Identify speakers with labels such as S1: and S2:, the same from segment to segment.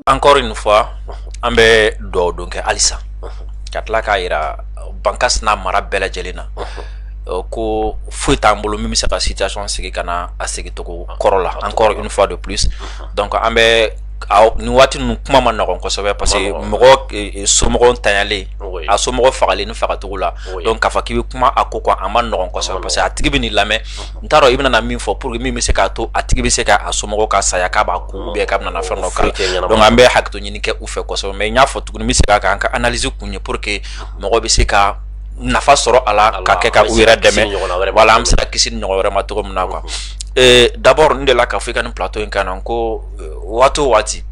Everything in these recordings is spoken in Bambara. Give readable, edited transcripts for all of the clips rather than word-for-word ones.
S1: encore une fois an bɛ dugawu kɛ halisa ka tila k'a yira Bankas n'a mara bɛɛ lajɛlen na ko foyi t'an bolo min bɛ se ka situation sigi ka na a sigi togo kɔrɔ la encore une fois de plus donc an bɛ ni waati ninnu kuma ma nɔgɔn kosɛbɛ parce que mɔgɔ somɔgɔw tanyalen a somɔgɔ fagalen ni fagatogo la donc k'a fɔ k'i bɛ kuma a ko kan a ma nɔgɔn kosɛbɛ parce que a tigi bɛ n'i lamɛn n t'a dɔn i bɛna na min fɔ pour que min bɛ se k'a to a tigi bɛ se ka a somɔgɔw ka saya k'a b'a kun ou bien k'a bɛna na fɛn dɔ k'a la donc an bɛ hakɛto ɲini kɛ u fɛ kosɛbɛ mais n y'a fɔ tuguni n bɛ se k'a kan an ka analyse kun ye pour que mɔgɔ bɛ se ka nafa sɔrɔ a la ka kɛ ka u yɛrɛ dɛmɛ voilà an bɛ se ka kisi ni ɲɔgɔn wɛrɛ ma cogo min na quoi d'abord n delila k'a fɔ i ka nin plateau in kan na ko waati o waati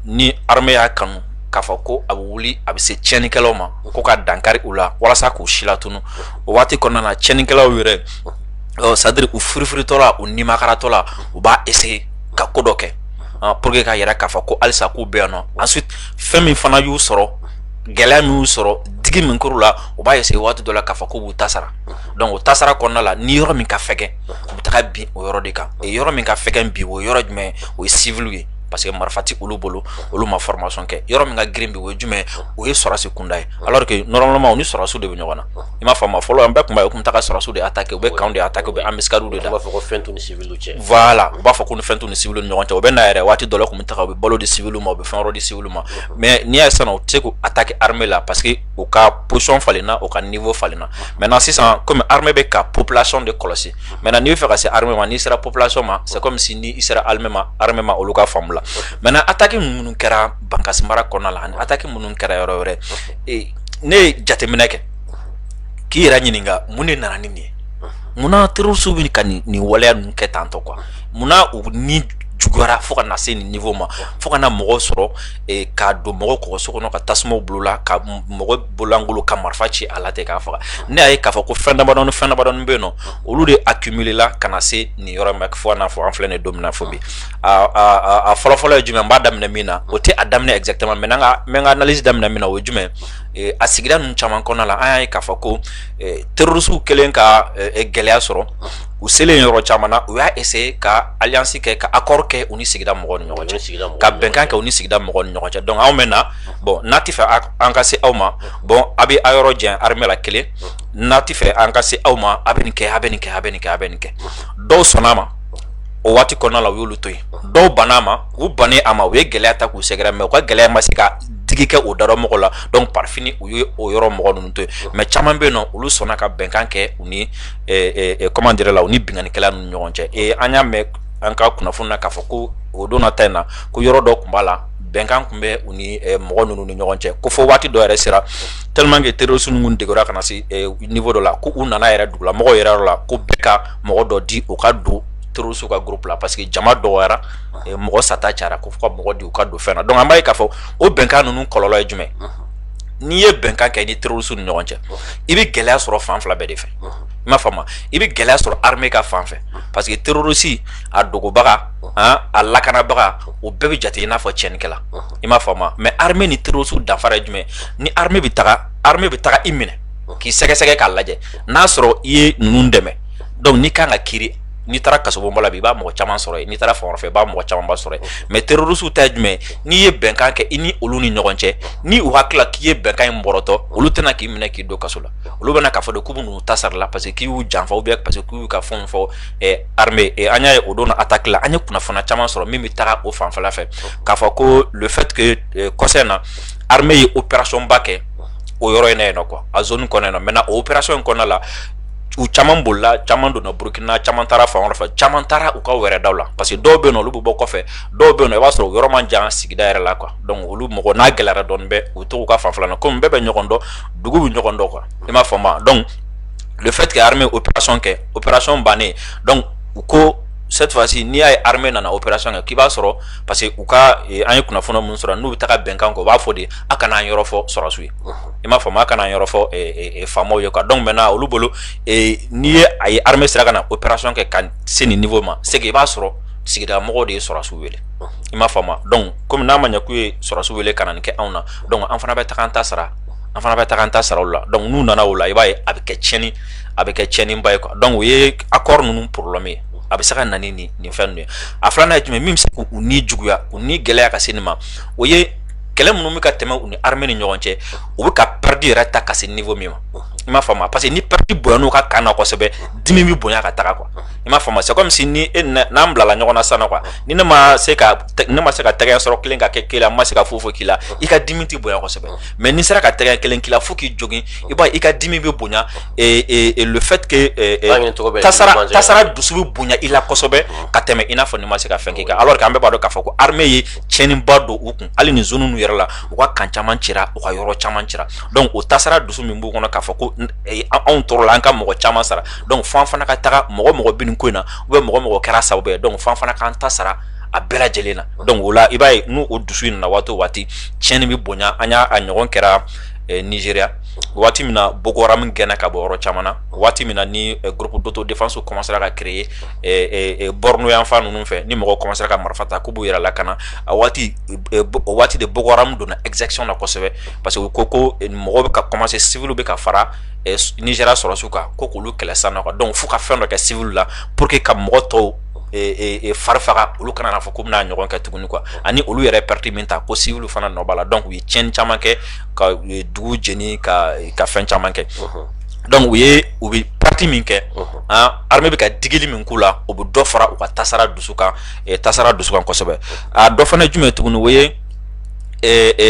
S1: ni armée y'a kanu k'a fɔ ko a bɛ wuli a bɛ se tiɲɛnikɛlaw ma ko ka dankari u la walasa k'u si latunu o waati kɔnɔna na tiɲɛnikɛlaw yɛrɛ c'est à dire u firifiritɔ la u nimakaratɔ la u b'a essayer ka ko dɔ kɛ pour que ka yɛrɛ k'a fɔ ko halisa k'u bɛ yan nɔ ensuite fɛn min fana y'u sɔrɔ gɛlɛya min y'u sɔrɔ digi min kɛr'u la u b'a essayer waati dɔ la k'a fɔ ko b'u ta sara donc o ta sara kɔnɔna la ni yɔrɔ min ka fɛgɛn u bɛ taga bin o yɔrɔ de kan yɔrɔ min ka fɛgɛn bi o yɔrɔ jumɛn o ye civil ye parce que marifa ti olu bolo olu ma formation kɛ yɔrɔ min ka girin bi o ye jumɛn o ye sɔrɔsi kunda ye alors que normalement ni sɔrɔsiw de bɛ ɲɔgɔn na i m'a faamu fɔlɔ an bɛɛ kun b'a ye u kun bɛ taga sɔrɔsiw de attaquer u bɛ camp de attaquer u bɛ embuscade de da
S2: u b'a fɔ ko fɛn t'u ni civil cɛ
S1: voilà u b'a fɔ ko ni fɛn t'u ni civil ni ɲɔgɔn cɛ u bɛ na yɛrɛ waati dɔ la u kun bɛ taga u bɛ balo di civil ma u bɛ fɛn wɛrɛ di civil ma mais n'i y'a ye sisan u tɛ se k'u attaquer armée la parce que u ka position falenna u ka niveau falenna maintenant sisan comme armée bɛ ka population de kɔlɔsi maintenant n'i bɛ fɛ ka se armée ma n'i sera population ma c'est comme si ni i sera armée ma olu ka faamu la maintenant attaque minnu kɛra Bankas mara kɔnɔna la ani attaque minnu kɛra yɔrɔ wɛrɛ ne ye jateminɛ kɛ k'i yɛrɛ ɲininka mun de nana ni nin ye munna terroriste bɛ ka nin waleya ninnu kɛ tan tɔ quoi munna u ni juguyara fo ka na se nin niveau ma fo ka na mɔgɔw sɔrɔ k'a don mɔgɔ kɔkɔso kɔnɔ ka tasumaw bolo la ka mɔgɔ bololangolo ka marifa ci a la ten k'a faga ne y'a ye k'a fɔ ko fɛn damadɔni bɛ yen nɔ olu de accumulé la ka na se nin yɔrɔ ma fo ka n'a fɔ an filɛ nin ye don min na fo bi a fɔlɔ-fɔlɔ ye jumɛn n b'a daminɛ min na o tɛ a daminɛ exactement mais n bɛ n ka analyse daminɛ min na o ye jumɛn a sigida ninnu caman kɔnɔna la an y'a ye k'a fɔ ko terroristes kɛlen ka gɛlɛya sɔrɔ u selen yɔrɔ caman na u y'a essayer ka alliance kɛ ka accord kɛ u ni sigida mɔgɔw ni ɲɔgɔn cɛ ka bɛnkan kɛ u ni sigida mɔgɔw ni ɲɔgɔn cɛ donc anw bɛ na bon n'a ti fɛ an ka se aw ma bon a bɛ a yɔrɔ jɛn armée la kelen n'a ti fɛ an ka se aw ma a bɛ nin kɛ a bɛ nin kɛ a bɛ nin kɛ a bɛ nin kɛ dɔw sɔnna a ma o waati kɔnɔna la u y'olu to yen dɔw banna a ma u bannen a ma u ye gɛlɛya ta k'u sɛgɛrɛ mais u ka gɛlɛya ma se ka digi kɛ o dara mɔgɔ la donc par fini u ye o yɔrɔ mɔgɔ ninnu to yen mais caman bɛ yen nɔ olu sɔnna ka bɛnkan kɛ u ni comment dire la u ni bingannikɛla ninnu ɲɔgɔn cɛ an y'a mɛn an ka kunnafoni na k'a fɔ ko o don nata in na ko yɔrɔ dɔ tun b'a la bɛnkan tun bɛ u ni mɔgɔ ninnu ni ɲɔgɔn cɛ ko fɔ waati dɔ yɛrɛ sera tellement que terroriste ninnu degera ka na se niveau dɔ la ko u nana yɛrɛ dugula mɔgɔw yɛrɛ yɔrɔ la ko bɛɛ ka mɔgɔ dɔ di u ka don terroriste ka groupe la parce que jama dɔgɔyara mɔgɔ sata cayara ko fɔ ka mɔgɔ di u ka don fɛn na donc an b'a ye k'a fɔ o bɛnkan ninnu kɔlɔlɔ ye jumɛn n'i ye bɛnkan kɛ ni terroriste ni ɲɔgɔn cɛ i bɛ gɛlɛya sɔrɔ fan fila bɛɛ de fɛ i m'a faamu i bɛ gɛlɛya sɔrɔ armée ka fan fɛ parce que terroriste a dogobaga a lakanabaga o bɛɛ bɛ jate i n'a fɔ tiɲɛnikɛla i m'a faamu mais armée ni terroriste danfara ye jumɛn ni armée bɛ taga i minɛ k'i sɛgɛsɛgɛ k'a lajɛ n'a sɔrɔ i ye ninnu dɛmɛ donc n'i kan ka kiiri n'i taara kasobonba la bi i b'a mɔgɔ caman sɔrɔ yen n'i taara fan wɛrɛ fɛ i b'a mɔgɔ camanba sɔrɔ yen mais terroriste ta ye jumɛn n'i ye bɛnkan kɛ i ni olu ni ɲɔgɔn cɛ ni u hakilila k'i ye bɛnkan in bɔrɔtɔ olu tɛna k'i minɛ k'i don kaso la olu bɛna k'a fɔ de k'u bɛ n'u ta sara la parce que k'i y'u janfa ou bien parce que k'u y'u ka fɛnw fɔ armée an y'a ye o don na attaque la an ye kunnafoniya caman sɔrɔ min bɛ taga o fanfɛla fɛ k'a fɔ ko le fait que kɔsɛ in na armée ye opération ba kɛ o yɔrɔ in na yen nɔ quoi a zone kɔnɔ yen nɔ maintenant o opération in kɔnɔna la u caman bolila caman donna Burkina caman taara fan wɛrɛ fɛ caman taara u ka wɛrɛ daw la parce que dɔw bɛ yen nɔ olu bɛ bɔ kɔfɛ dɔw bɛ yen nɔ i b'a sɔrɔ yɔrɔ man jan sigida yɛrɛ la quoi donc olu mɔgɔ n'a gɛlɛyara dɔɔni bɛ u to u ka fanfɛla la komi bɛɛ bɛ ɲɔgɔn dɔn dugu bɛ ɲɔgɔn dɔn quoi i m'a faamu donc le fait que armée opération kɛ opération bannen donc u ko cette fois-ci n'i y'a ye armée nana opération kɛ k'i b'a sɔrɔ parce que u ka an ye kunnafoni minnu sɔrɔ n'u bɛ taga bɛnkan kɔ u b'a fɔ de a kana an yɔrɔ fɔ sɔrɔsiw ye i m'a faamu a kana an yɔrɔ fɔ faamaw ye quoi donc maintenant olu bolo n'i ye a ye armée sera ka na opération kɛ ka se nin niveau ma c'est que i b'a sɔrɔ sigida mɔgɔw de ye sɔrɔsiw wele i m'a faamu donc comme n'a ma ɲɛ k'u ye sɔrɔsiw wele ka na nin kɛ anw na donc an fana bɛ taga an ta sara an fana bɛ taga an ta sara o la donc n'u nana o la i b'a ye a bɛ kɛ tiɲɛni ba ye quoi donc o ye accord ninnu problème ye a bɛ se ka na ni nin fɛn ninnu ye a filanan ye jumɛn min bɛ se k'u ni juguya u ni gɛlɛya ka se nin ma o ye kɛlɛ minnu bɛ ka tɛmɛ u ni armée ni ɲɔgɔn cɛ u bɛ ka perte yɛrɛ ta ka se niveau min ma i m'a faamu parce que ni perte bonya n'u ka kan na kosɛbɛ dimi bɛ bonya ka taga quoi i m'a faamu c'est comme si ni n'an bilala ɲɔgɔn na sisan quoi ni ne ma se ka tɛgɛ sɔrɔ kelen ka kɛ kelen an ma se ka foyi k'i la i ka dimi tɛ bonya kosɛbɛ mais ni sera ka tɛgɛ kelen k'i la fo k'i jogin i b'a ye i ka dimi bɛ bonya et le fait que tasara dusu bɛ bonya i la kosɛbɛ ka tɛmɛ i n'a fɔ ni ma se ka fɛn k'i kan alors que an bɛɛ b'a dɔn k'a fɔ ko armée ye tiɲɛniba don u kun hali ni zone ninnu yɛrɛ la u ka kan caman cira u ka yɔrɔ caman cira donc o tasara dusu min b'u kɔnɔ k'a fɔ ko anw tɔɔrɔ la an ka mɔgɔ caman sara donc f'an fana ka taga mɔgɔ bɛ nin ko in na mɔgɔ kɛra sababu ye donc f'an fana k'an ta sara a bɛɛ lajɛlen na donc o la i b'a ye n'o dusu in na waati o waati tiɲɛni bɛ bonya an y'a ɲɔgɔn kɛra Nigeria waati min na Boko Haram gɛnna ka bɔ yɔrɔ caman na waati min na ni groupe d'autodéfense commencera ka créer borno yan fan ninnu fɛ ni mɔgɔ commencera ka marifa ta k'u b'u yɛrɛ lakana a waati de Boko Haram donna exaction na kosɛbɛ parce que ko mɔgɔ bɛ ka commencer civil bɛ ka fara Nigeria sɔrɔsiw kan ko k'olu kɛlɛ san na quoi donc fo ka fɛn dɔ kɛ civil la pour que ka mɔgɔ tɔw fari faga olu kana fɔ ko bɛna ɲɔgɔn kɛ tuguni quoi ani olu yɛrɛ perte min ta ko civil fana nɔ b'a la donc u ye tiɲɛni caman kɛ ka dugu jeni ka fɛn caman kɛ donc u bɛ parti min kɛ armée bɛ ka digili min k'u la o bɛ dɔ fara u ka tasara dusu kan kosɛbɛ a dɔ fana ye jumɛn tuguni o ye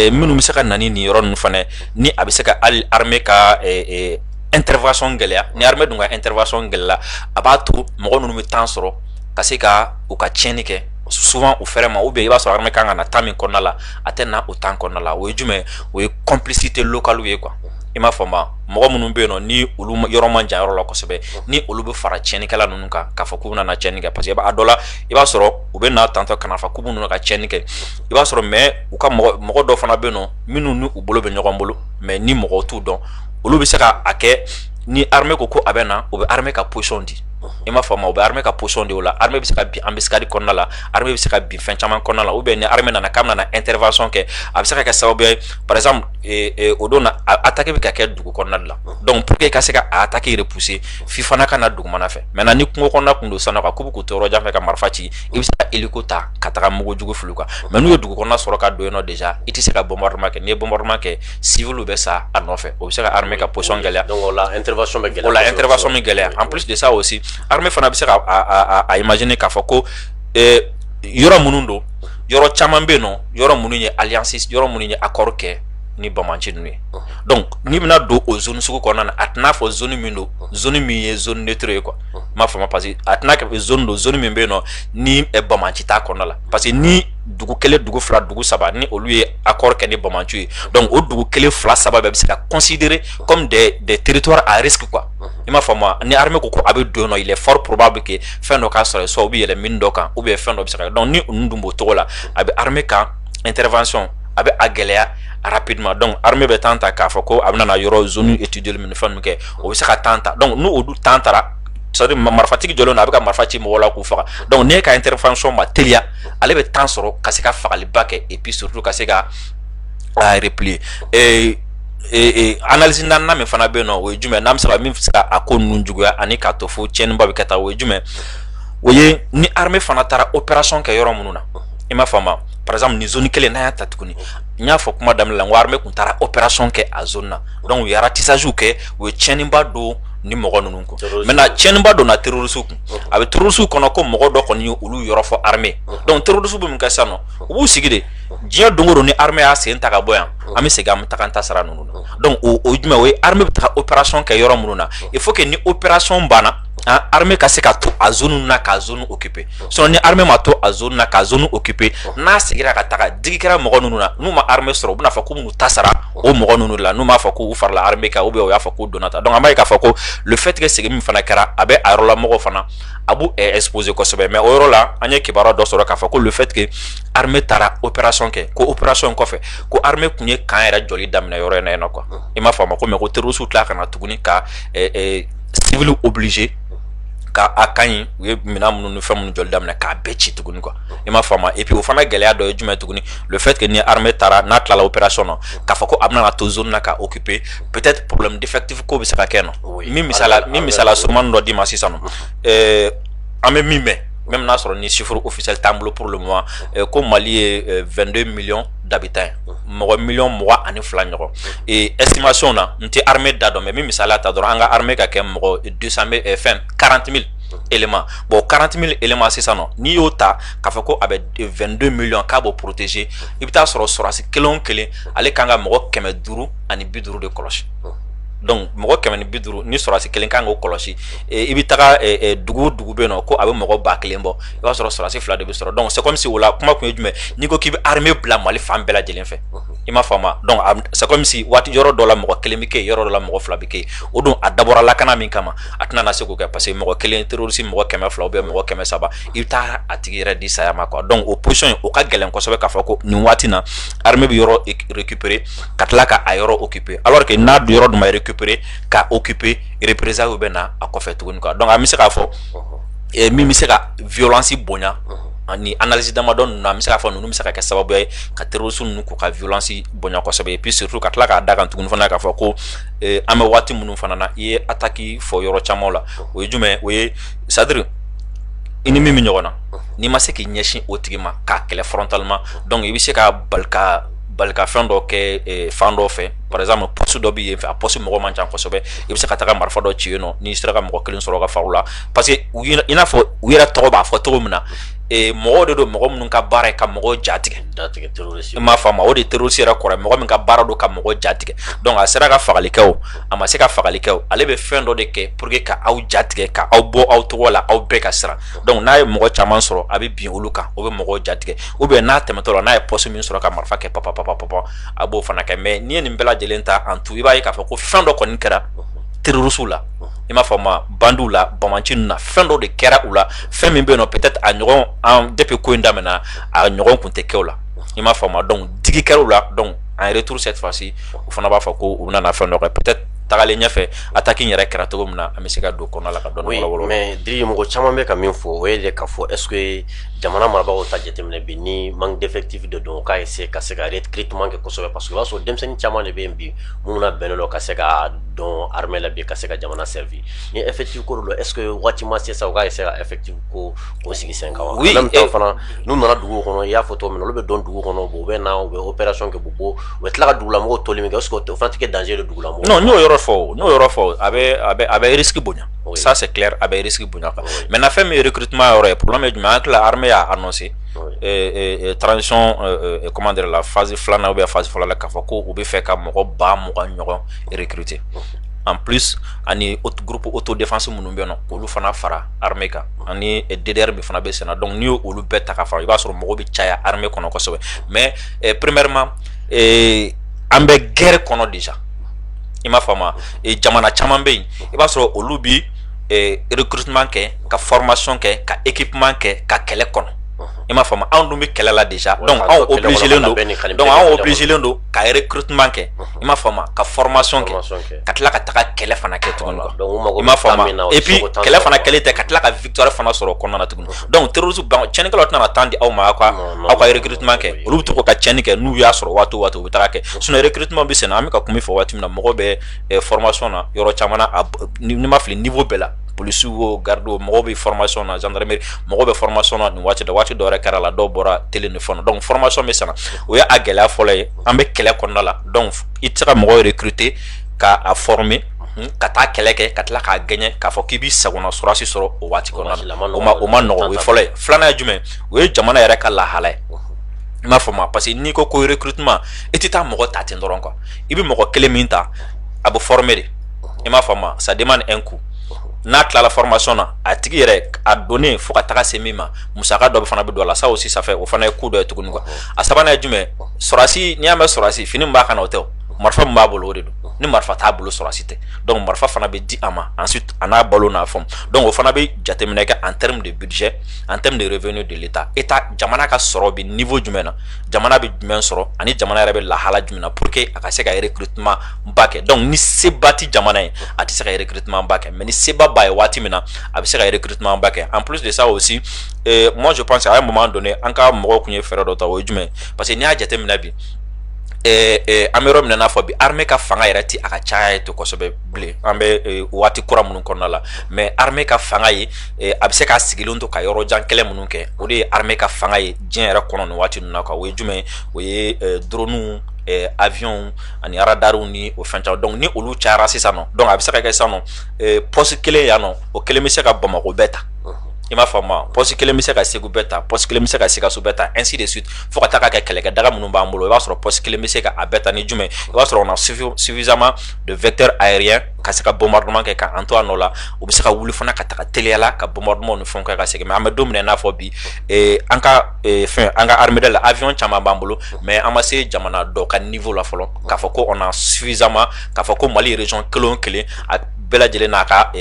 S1: minnu bɛ se ka na ni nin yɔrɔ ninnu fana ni a bɛ se ka hali armée ka intervention gɛlɛya ni armée dun ka intervention gɛlɛya a b'a to mɔgɔ ninnu bɛ temps sɔrɔ ka se ka u ka tiɲɛni kɛ souvent u fɛrɛ ma ou bien i b'a sɔrɔ armée kan ka na temps min kɔnɔna la a tɛ na o temps kɔnɔna la o ye jumɛn o ye complicité locale ye quoi i m'a fɔ ma mɔgɔ minnu bɛ yen nɔ ni olu yɔrɔ man jan yɔrɔ la kosɛbɛ ni olu bɛ fara tiɲɛnikɛla ninnu kan k'a fɔ k'u bɛna na tiɲɛni kɛ parce que a dɔ la i b'a sɔrɔ u bɛ na tantɔ kana fɔ k'u bɛ ka tiɲɛni kɛ i b'a sɔrɔ mais u ka mɔgɔ dɔ fana bɛ yen nɔ minnu ni u bolo bɛ ɲɔgɔn bolo mais ni mɔgɔw t'u dɔn olu bɛ se ka a kɛ ni armée ko a bɛ na o bɛ armée ka position di i m'a faamu o bɛ armée ka position de o la armée bɛ se ka bin embuscade kɔnɔna la armée bɛ se ka bin fɛn caman kɔnɔna la ou bien ni armée nana k'a bɛna intervention kɛ a bɛ se ka kɛ sababu ye par exemple o don na attaque bɛ ka kɛ dugu kɔnɔna de la donc pour que i ka se ka attaque repousser f'i fana ka na dugumana fɛ maintenant ni kungo kɔnɔna kun don sisan nɔ k'u bɛ k'u to yɔrɔ jan fɛ ka marifa ci i bɛ se ka hélico ta ka taga mugu jugu fili quoi mais n'u ye dugu kɔnɔna sɔrɔ ka don yen nɔ déjà i tɛ se ka bombardement kɛ n'i ye bombardement kɛ civil bɛ sa a nɔfɛ o bɛ se ka armée ka position gɛlɛya
S2: donc o la intervention bɛ gɛlɛya
S1: o la intervention bɛ gɛlɛya en plus de ça aussi armée fana bɛ se a imaginer k'a fɔ ko yɔrɔ minnu don yɔrɔ caman bɛ yen nɔ yɔrɔ minnu ye alliance yɔrɔ minnu ye accord kɛ ni Bamanci ninnu ye donc n'i bɛna don o zone sugu kɔnɔna na a tɛna fɔ zone min don zone min ye zone neutre ye quoi m'a faamu parce que a tɛna kɛ zone don zone min bɛ yen nɔ ni Bamanci t'a kɔnɔna la parce que ni dugu kelen dugu fila dugu saba ni olu ye accord kɛ ni Bamanci ye donc o dugu kelen fila saba bɛɛ bɛ se ka considérer comme des territoires à risque quoi i m'a faamu ni armée ko a bɛ don yen nɔ il est fort probable que fɛn dɔ k'a sɔrɔ soit u bɛ yɛlɛ mine dɔ kan ou bien fɛn dɔ bɛ se ka donc ni olu dun b'o cogo la a bɛ armée ka intervention a bɛ a gɛlɛya rapidement donc armée bɛ temps ta k'a fɔ ko a bɛna na yɔrɔ zone étudier min fɛn min kɛ o bɛ se ka temps ta donc n'o olu temps tara c'est-à-dire marifatigi jɔlen na a bɛ ka marifa ci mɔgɔw la k'u faga donc n'e ka intervention ma teliya ale bɛ temps sɔrɔ ka se ka fagaliba kɛ et puis surtout ka se ka replier analyse naaninan min fana bɛ yen nɔ o ye jumɛn n'an bɛ se ka min bɛ se ka a ko ninnu juguya ani k'a to fo tiɲɛniba bɛ kɛ tan o ye jumɛn o ye ni armée fana taara opération kɛ yɔrɔ minnu na i m'a faamu par exemple ni zone kelen n'a y'a ta tuguni n y'a fɔ kuma daminɛ la n ko armée kun taara opération kɛ a zone na donc u ye ratissage kɛ u ye tiɲɛniba don ni mɔgɔ ninnu kun maintenant tiɲɛniba donna terroriste kun a bɛ terroriste kɔnɔ ko mɔgɔ dɔ kɔni ye olu yɔrɔ fɔ armée donc terroriste bɛ mun kɛ sisan nɔ u b'u sigi de diɲɛ don o don ni armée y'a sen ta ka bɔ yan an bɛ segin an bɛ taga an ta sara ninnu na donc o jumɛn o ye armée bɛ taga opération kɛ yɔrɔ minnu na il faut que ni opération banna armée ka se ka to a zone na ka zone occuper sinon ni armée ma to a zone na ka zone occuper n'a segira ka taga digi kɛra mɔgɔ ninnu na n'u ma armée sɔrɔ u bɛna fɔ ko n'u ta sara o mɔgɔ ninnu la n'u m'a fɔ k'u farala armée kan ou bien u y'a fɔ k'u donna ta donc an b'a ye k'a fɔ ko le fait que segin min fana kɛra a bɛ a yɔrɔ la mɔgɔw fana a b'u exposer kosɛbɛ mais o yɔrɔ la an ye kibaruya dɔ sɔrɔ k'a fɔ ko le fait que armée taara opération kɛ ko opération in kɔfɛ ko armée kun ye kan yɛrɛ jɔli daminɛ yɔrɔ in na yen nɔ quoi i m'a faamu ko mais ko terroriste tila ka na tuguni ka civil obligé ka a kan ɲi u ye minɛn minnu ni fɛn minnu jɔli daminɛ k'a bɛɛ ci tuguni quoi i m'a faamu et puis o fana gɛlɛya dɔ ye jumɛn tuguni le fait que ni armée taara n'a tilala opération na k'a fɔ ko a bɛna na to zone na ka occuper peut-être problème d'effectif ko bɛ se ka kɛ nɔ min misala surumani dɔ d'i ma sisan nɔ en même même n'a sur ni chiffre officiel tableau pour le moment comme Mali est 22 millions d'habitants mo million mois ani fla ñoko et estimation na nti armée d'ado mais mi misala ta do anga armée ka kem mo 200 000 fin 40 000 éléments bon 40 000 éléments c'est ça non ni yota ka fa ko avec 22 millions ka bo protéger ibita soro si kelon kele ale kanga mo keme duru ani biduru de cloche donc mogo kemeni biduru ni sorasi kelen kan go kolosi ibi taga dugu be no ko abe mogo ba kelen bo i ba sorasi fla de be soro donc c'est comme si wala kuma kun jume ni ko ki armée bla mali fam bela jelen fe ima fama donc c'est comme si wati yoro dola mogo kelen mi ke yoro dola mogo fla bi ke o don adabora la kana min kama atna na se ko ka parce que mogo kelen terroriste mogo kema fla be mogo kema saba i ta atigi re di saya ma quoi donc opposition o ka gelen ko sobe ka fa ko ni wati na armée bi yoro récupérer katla ka ayoro occuper alors que na du yoro do ma ka occuper et représailles bena a ko fait tout quoi donc ami se ka fo et mi se ka violence bonya ani analyse damadon na mi se ka fo nu mi se ka sababu ka terrorisme nu ko ka violence bonya ko sabe et puis surtout ka tla ka daga tugun fana ka fo ko ame wati munu fana na ye attaque fo yoro chamola o jume o ye sadri ini mi nyona ni ma se ki nyeshi otigima ka kele frontalement donc il se ka balka fendo ke fando fe par exemple poste do bi a poste mo man chan ko sobe e bisa kataka marfa do ci no ni sira ka mo kelin soro ka fawla parce que ina fo wira to ba fo to muna e mo do mo mun ka bare ka mo jatige terroriste ma fama o de terroriste ra ko mo min ka bara do ka mo jatige donc a sira ka fagali kaw ama se ka fagali kaw ale be fendo de ke pour que ka aw jatige ka aw bo aw to wala aw be ka sira donc na mo chaman soro abi bien oluka o be mo jatige o be na temetolo na poste min soro ka marfa ke papa abo fana ka mais ni en bela jelenta en tout iba ka fa ko fendo ko nkera terroriste la ima fama bandula bamanchinu na fendo de kera ula femi be no peut-être a nyoron en depuis ko ndamena a nyoron kunte keola ima fama donc digi kerula donc en retour cette fois-ci o fana ba fa ko o na fendo peut-être tagale nyafe attaquer yere kerato mna amesika do kona la ka don wala wala
S2: mais diri mo chama be ka min fo o yele ka fo est-ce que jamana maraba o tajete mne bi ni manque d'effectif de don ka essayer ka se ka recrutement ke kosobe parce que waso demsen chama ne be mbi muna benelo ka se ka don armée la bi ka se ka jamana servi ni effectif ko lo est-ce que wati ma c'est ça ka essayer effectif ko sigi 5 ans
S1: oui
S2: même temps fana nous na dugu kono ya photo men lo be don dugu kono bo be na o be opération ke bo o tla dugu la mo tolimi est-ce que fana ke danger de dugu la mo
S1: non no fo abe risque bonya ça c'est clair abe risque bonya mais na fait mes recrutement aurait problème du manque la armée a annoncé transition comment dire la phase flana ou bien phase flana ka fako ou be fait ka mo ba mo nyoron recruter en plus ani autre groupe autodéfense munumbe no olu fana fara armée ka ani DDR bi fana be sena donc ni olu beta ka fara iba sur mo be chaya armée kono ko sobe mais premièrement ambe guerre kono déjà ima fama e jamana chaman be iba so olubi recrutement ke ka formation ke ka équipement ke ka kele kono ima fama andu mi kele la déjà donc on obligé lendo ka recrutement ke ima fama ka formation ke ka tla ka taka kele fana ke to ima fama et puis kele fana kele te ka tla ka victoire fana soro kono na tugun donc terrorisme ba chene kala tna tandi aw ma kwa recrutement ke olubi to ko ka chene ke nu ya soro watu bitara ke sunu recrutement bi sena amika kumi fo watu na mo be formation na yoro chamana ni ma fli niveau bela police ou gardo mo be formation na gendarmerie mo be formation na ni wati do rekara la do bora téléphone donc formation mais sana o ya agela folay ambe kele konna la donc itira mo recruter ka a former ka ta keleke ka tla ka gagner ka fo kibi sagona surasi soro o wati konna o ma no we folay flana jume we jamana yere ka la halay ma foma parce que ni ko recrutement etita mo ta tendoron quoi ibi mo kele minta abo former de ma foma ça demande un coup na la formation na a tigi yere a donner faut ka taka semima musaka do fana be do la ça aussi ça fait o fana coup de tukuni quoi a sabana jume sorasi ni ama sorasi fini mba kana hotel marfa mba bolo de do ni marfa ta bolo sorasi te donc marfa fana be di ama ensuite ana bolo na fond donc o fana be jatemine ka en termes de budget en termes de revenus de l'état état jamana ka soro bi niveau jumena jamana bi jumen soro ani jamana rebe la hala jumena pour que aka se ka recrutement mbake donc ni se bati jamana ati se ka recrutement mbake mais ni se ba bay wati mina abi se ka recrutement mbake en plus de ça aussi moi je pense à un moment donné encore mo ko nye faire d'autres jumen parce que ni a jatemine bi an bɛ yɔrɔ min n'a fɔ bi armée ka fanga yɛrɛ ti a ka caya ye to kosɛbɛ bilen an bɛ waati kura minnu kɔnɔna la mais armée ka fanga ye a bɛ se ka sigilen to ka yɔrɔ jan kɛlɛ minnu kɛ o de ye armée ka fanga ye diɲɛ yɛrɛ kɔnɔ nin waati ninnu na quoi o ye jumɛn o ye drone avion ani radariw ni o fɛn caman donc ni olu cayara sisan nɔ donc a bɛ se ka kɛ sisan nɔ poste kelen yan nɔ o kelen bɛ se ka Bamako bɛɛ ta i m'a faamu poste kelen bɛ se ka Segu bɛɛ ta poste kelen bɛ se ka Sikaso bɛɛ ta ainsi de suite fo ka taa kɛ kɛlɛkɛdaga minnu b'an bolo i b'a sɔrɔ poste kelen bɛ se ka a bɛɛ ta ni jumɛn i b'a sɔrɔ on a suffisamment de vecteurs aériens ka se ka bombardement kɛ k'an to a nɔ la u bɛ se ka wuli fana ka taga teliya la ka bombardement ni fɛnw kɛ ka segin mais an bɛ don min na i n'a fɔ bi an ka fɛn an ka armée la avion caman b'an bolo mais an ma se jamana dɔ ka niveau la fɔlɔ k'a fɔ ko on a suffisamment k'a fɔ ko Mali région kelen o kelen a bɛɛ lajɛlen n'a ka